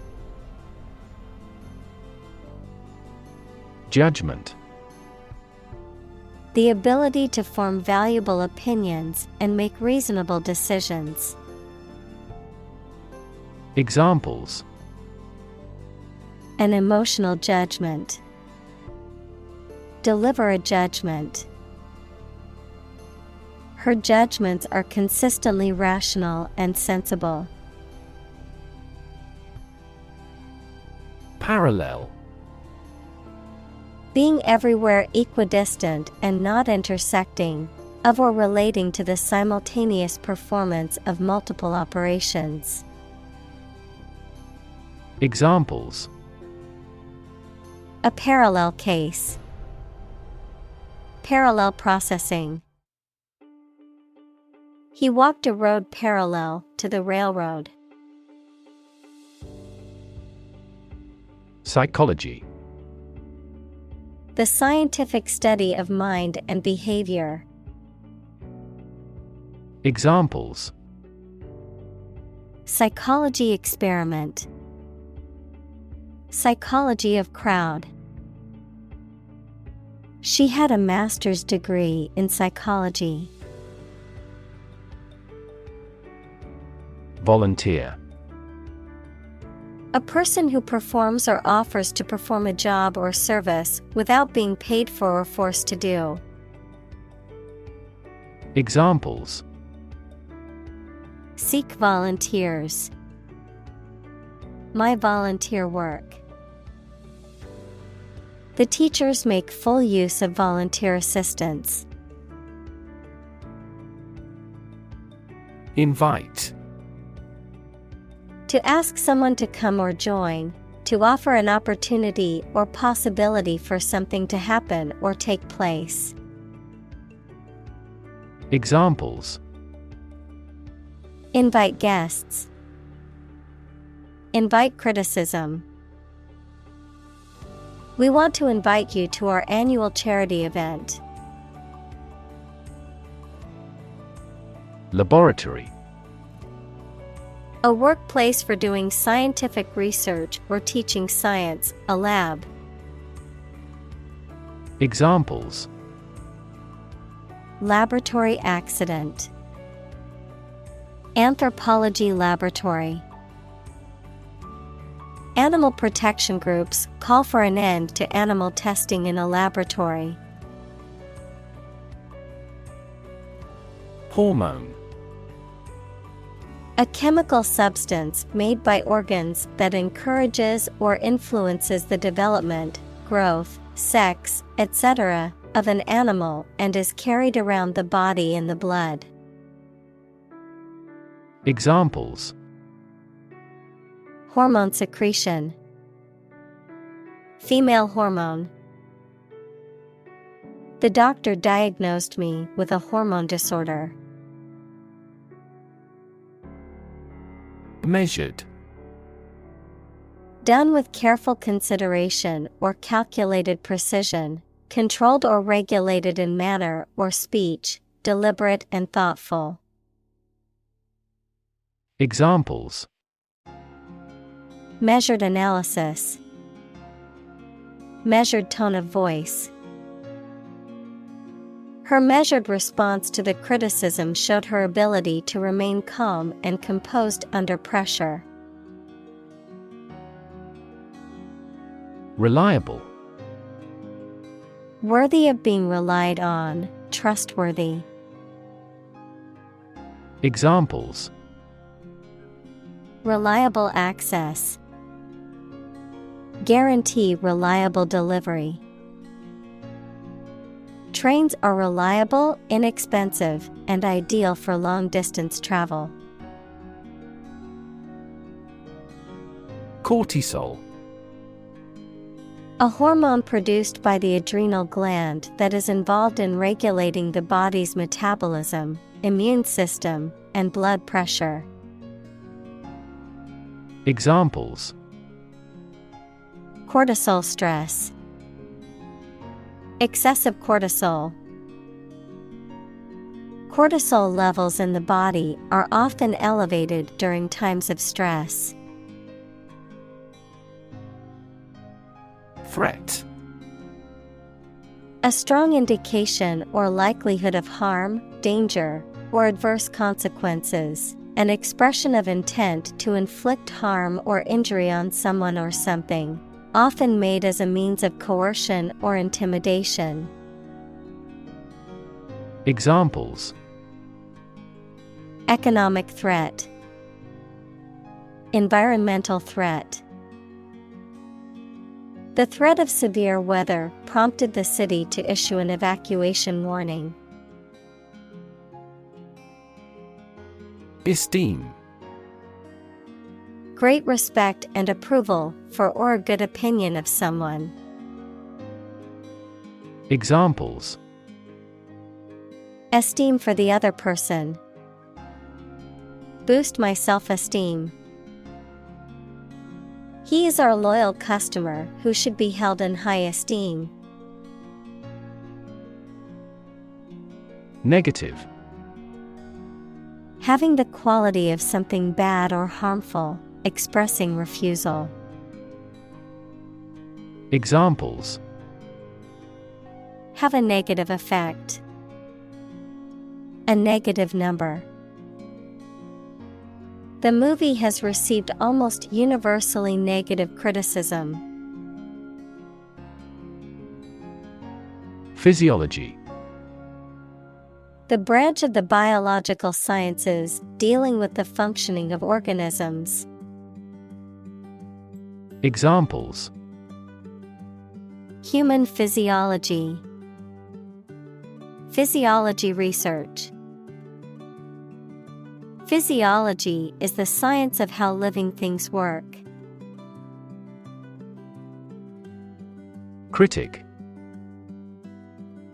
Judgment. The ability to form valuable opinions and make reasonable decisions. Examples: an emotional judgment. Deliver a judgment. Her judgments are consistently rational and sensible. Parallel. Being everywhere equidistant and not intersecting, of or relating to the simultaneous performance of multiple operations. Examples: a parallel case. Parallel processing. He walked a road parallel to the railroad. Psychology. The scientific study of mind and behavior. Examples: psychology experiment. Psychology of crowd. She had a master's degree in psychology. Volunteer. A person who performs or offers to perform a job or service without being paid for or forced to do. Examples: seek volunteers. My volunteer work. The teachers make full use of volunteer assistance. Invite. To ask someone to come or join, to offer an opportunity or possibility for something to happen or take place. Examples: invite guests. Invite criticism. We want to invite you to our annual charity event. Laboratory. A workplace for doing scientific research or teaching science, a lab. Examples: Laboratory accident. Anthropology laboratory. Animal protection groups call for an end to animal testing in a laboratory. Hormone. A chemical substance made by organs that encourages or influences the development, growth, sex, etc., of an animal and is carried around the body in the blood. Examples: Hormone secretion. Female hormone. The doctor diagnosed me with a hormone disorder. Measured. Done with careful consideration or calculated precision, controlled or regulated in manner or speech, deliberate and thoughtful. Examples: Measured analysis. Measured tone of voice. Her measured response to the criticism showed her ability to remain calm and composed under pressure. Reliable. Worthy of being relied on, trustworthy. Examples: Reliable access. Guarantee reliable delivery. Trains are reliable, inexpensive, and ideal for long-distance travel. Cortisol. A hormone produced by the adrenal gland that is involved in regulating the body's metabolism, immune system, and blood pressure. Examples: Cortisol stress. Excessive cortisol. Cortisol levels in the body are often elevated during times of stress. Threat. A strong indication or likelihood of harm, danger, or adverse consequences. An expression of intent to inflict harm or injury on someone or something, often made as a means of coercion or intimidation. Examples: Economic threat. Environmental threat. The threat of severe weather prompted the city to issue an evacuation warning. Esteem. Great respect and approval for or a good opinion of someone. Examples: Esteem for the other person. Boost my self-esteem. He is our loyal customer who should be held in high esteem. Negative. Having the quality of something bad or harmful, expressing refusal. Examples: Have a negative effect. A negative number. The movie has received almost universally negative criticism. Physiology. The branch of the biological sciences dealing with the functioning of organisms. Examples: Human physiology. Physiology research. Physiology is the science of how living things work. Critic.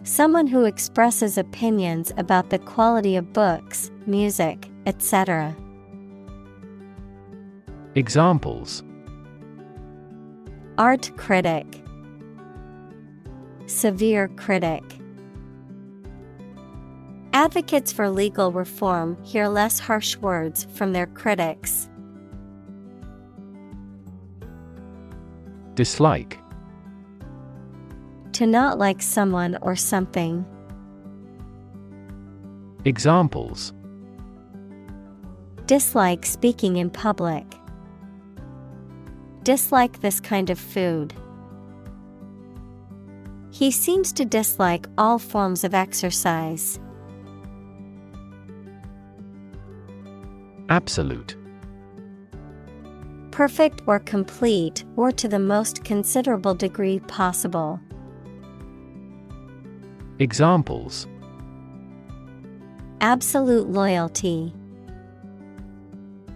Someone who expresses opinions about the quality of books, music, etc. Examples: art critic, severe critic. Advocates for legal reform hear less harsh words from their critics. Dislike. To not like someone or something. Examples: dislike speaking in public. Dislike this kind of food. He seems to dislike all forms of exercise. Absolute. Perfect or complete, or to the most considerable degree possible. Examples: absolute loyalty.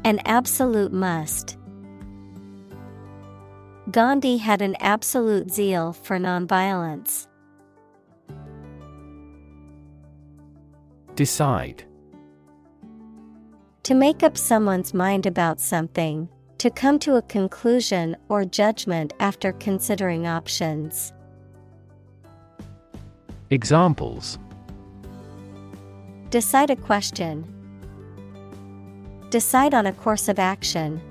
An absolute must. Gandhi had an absolute zeal for nonviolence. Decide. To make up someone's mind about something, to come to a conclusion or judgment after considering options. Examples: decide a question. Decide on a course of action.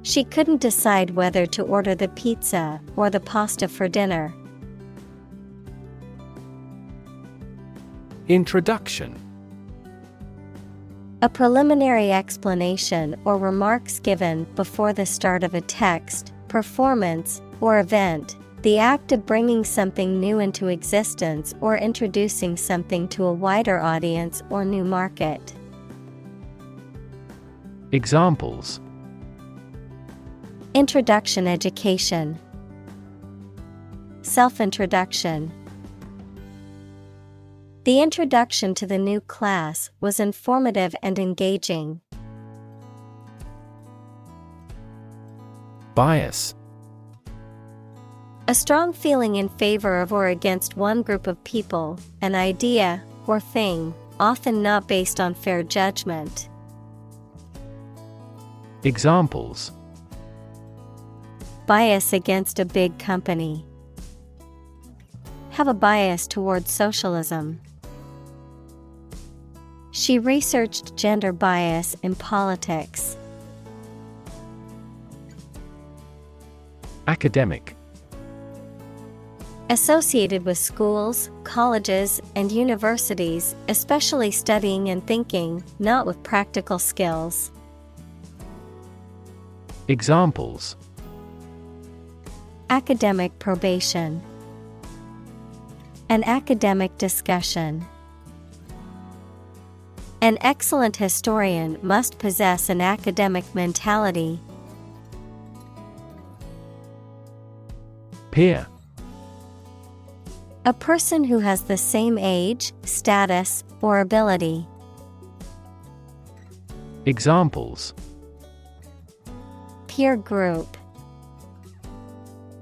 She couldn't decide whether to order the pizza or the pasta for dinner. Introduction. A preliminary explanation or remarks given before the start of a text, performance, or event, the act of bringing something new into existence or introducing something to a wider audience or new market. Examples: introduction education. Self-introduction. The introduction to the new class was informative and engaging. Bias. A strong feeling in favor of or against one group of people, an idea, or thing, often not based on fair judgment. Examples: bias against a big company. Have a bias towards socialism. She researched gender bias in politics. Academic. Associated with schools, colleges, and universities, especially studying and thinking, not with practical skills. Examples: academic probation. An academic discussion. An excellent historian must possess an academic mentality. Peer. A person who has the same age, status, or ability. Examples: peer group.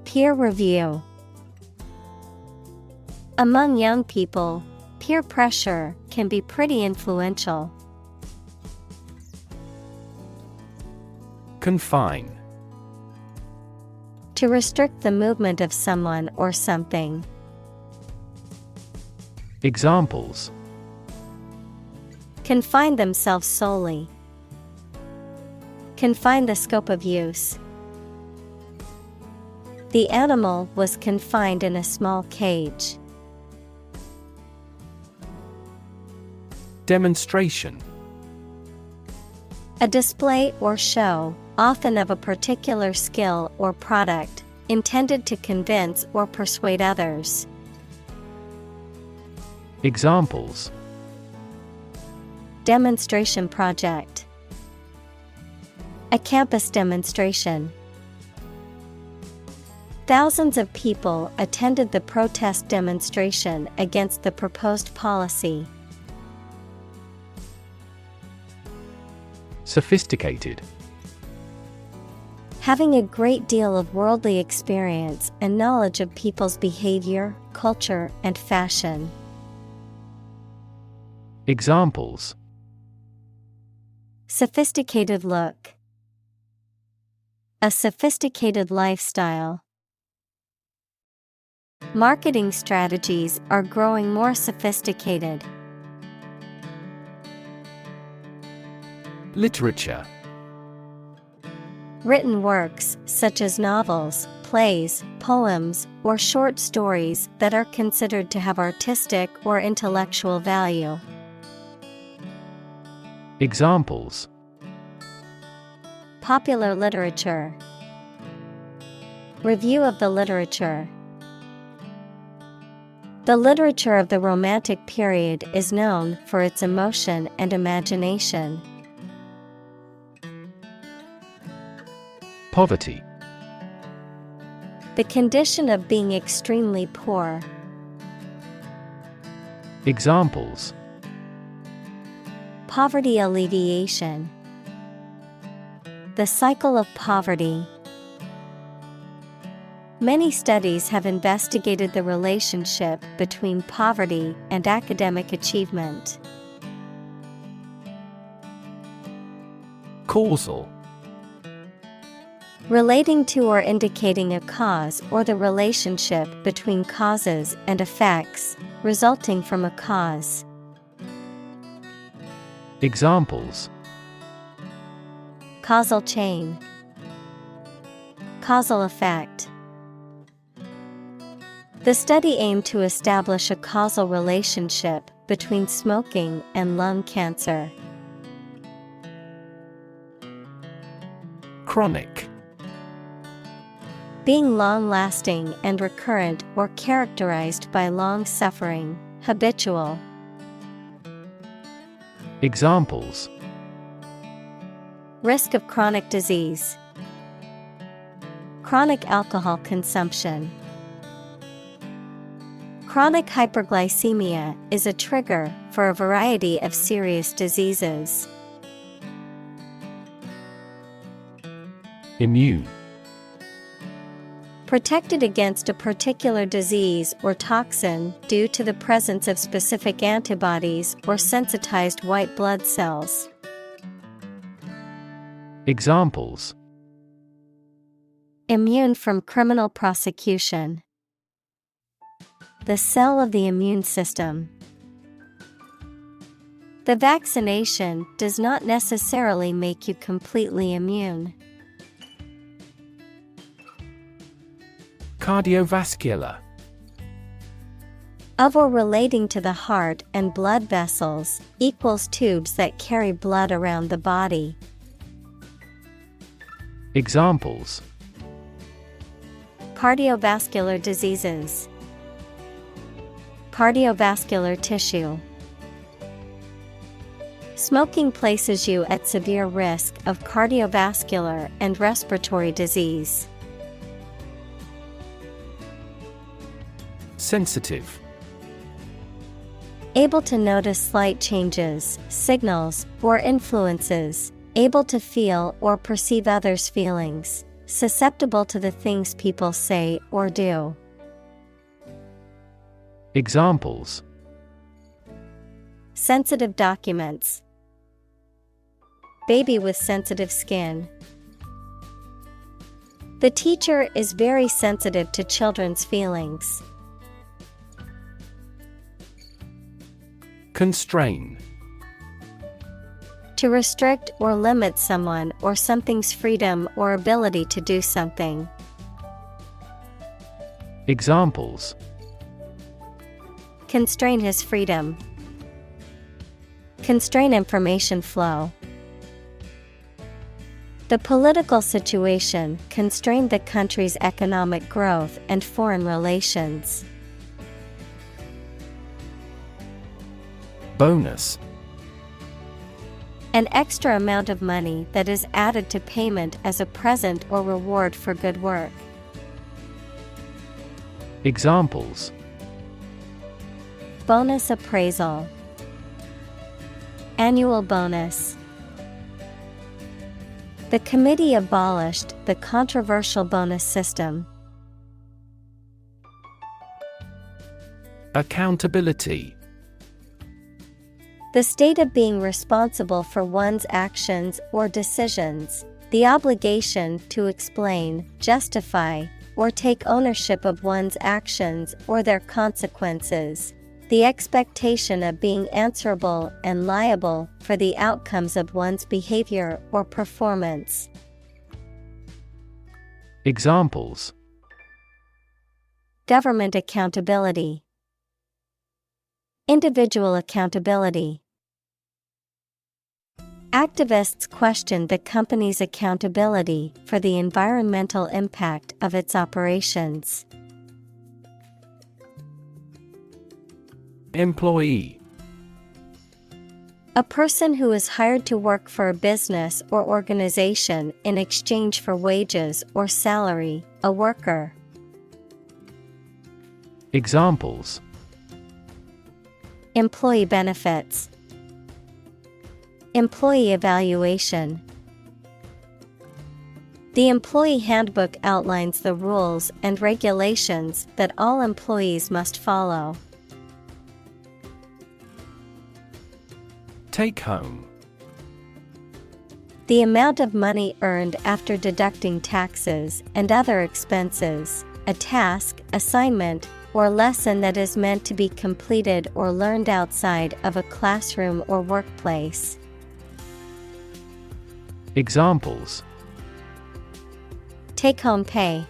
Peer review. Among young people, peer pressure can be pretty influential. Confine. To restrict the movement of someone or something. Examples: confine themselves solely. Confine the scope of use. The animal was confined in a small cage. Demonstration. A display or show, often of a particular skill or product, intended to convince or persuade others. Examples: demonstration project. A campus demonstration. Thousands of people attended the protest demonstration against the proposed policy. Sophisticated. Having a great deal of worldly experience and knowledge of people's behavior, culture, and fashion. Examples: Sophisticated look. A sophisticated lifestyle. Marketing strategies are growing more sophisticated. Literature. Written works, such as novels, plays, poems, or short stories that are considered to have artistic or intellectual value. Examples. Popular literature. Review of the literature. The literature of the Romantic period is known for its emotion and imagination. Poverty. The condition of being extremely poor. Examples. Poverty alleviation. The cycle of poverty. Many studies have investigated the relationship between poverty and academic achievement. Causal. Relating to or indicating a cause or the relationship between causes and effects, resulting from a cause. Examples. Causal chain. Causal effect. The study aimed to establish a causal relationship between smoking and lung cancer. Chronic. Being long-lasting and recurrent or characterized by long suffering, habitual. Examples. Risk of chronic disease. Chronic alcohol consumption. Chronic hyperglycemia is a trigger for a variety of serious diseases. Immune. Protected against a particular disease or toxin due to the presence of specific antibodies or sensitized white blood cells. Examples. Immune from criminal prosecution. The cell of the immune system. The vaccination does not necessarily make you completely immune. Cardiovascular. Of or relating to the heart and blood vessels, equals tubes that carry blood around the body. Examples. Cardiovascular diseases. Cardiovascular tissue. Smoking places you at severe risk of cardiovascular and respiratory disease. Sensitive. Able to notice slight changes, signals, or influences. Able to feel or perceive others' feelings. Susceptible to the things people say or do. Examples. Sensitive documents. Baby with sensitive skin. The teacher is very sensitive to children's feelings. Constrain. To restrict or limit someone or something's freedom or ability to do something. Examples. Constrain his freedom. Constrain information flow. The political situation constrained the country's economic growth and foreign relations. Bonus. An extra amount of money that is added to payment as a present or reward for good work. Examples. Bonus appraisal. Annual bonus. The committee abolished the controversial bonus system. Accountability. The state of being responsible for one's actions or decisions, the obligation to explain, justify, or take ownership of one's actions or their consequences, the expectation of being answerable and liable for the outcomes of one's behavior or performance. Examples: Government accountability, individual accountability. Activists questioned the company's accountability for the environmental impact of its operations. Employee: A person who is hired to work for a business or organization in exchange for wages or salary, a worker. Examples: Employee benefits, employee evaluation. The employee handbook outlines the rules and regulations that all employees must follow. Take home: The amount of money earned after deducting taxes and other expenses, a task, assignment, or lesson that is meant to be completed or learned outside of a classroom or workplace. Examples: Take-home pay,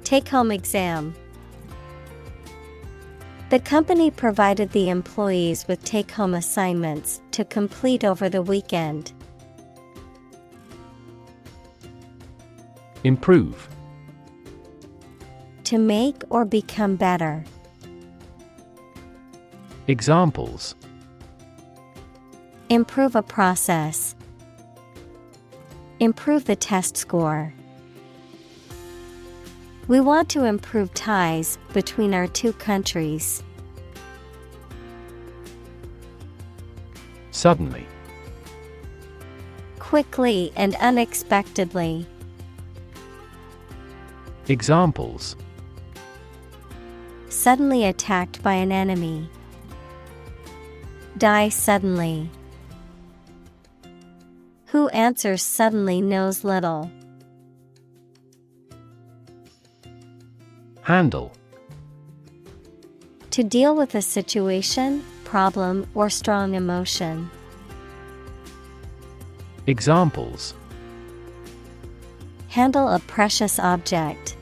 take-home exam. The company provided the employees with take-home assignments to complete over the weekend. Improve: To make or become better. Examples: Improve a process, improve the test score. We want to improve ties between our two countries. Suddenly: Quickly and unexpectedly. Examples: Suddenly attacked by an enemy. Die suddenly. Who answers suddenly knows little. Handle: To deal with a situation, problem, or strong emotion. Examples: Handle a precious object.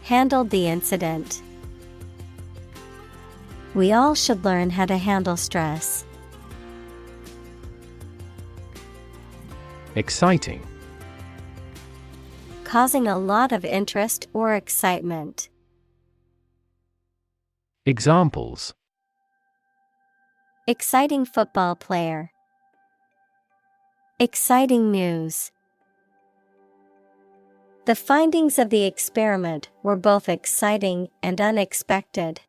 Handled the incident. We all should learn how to handle stress. Exciting: Causing a lot of interest or excitement. Examples: Exciting football player. Exciting news. The findings of the experiment were both exciting and unexpected.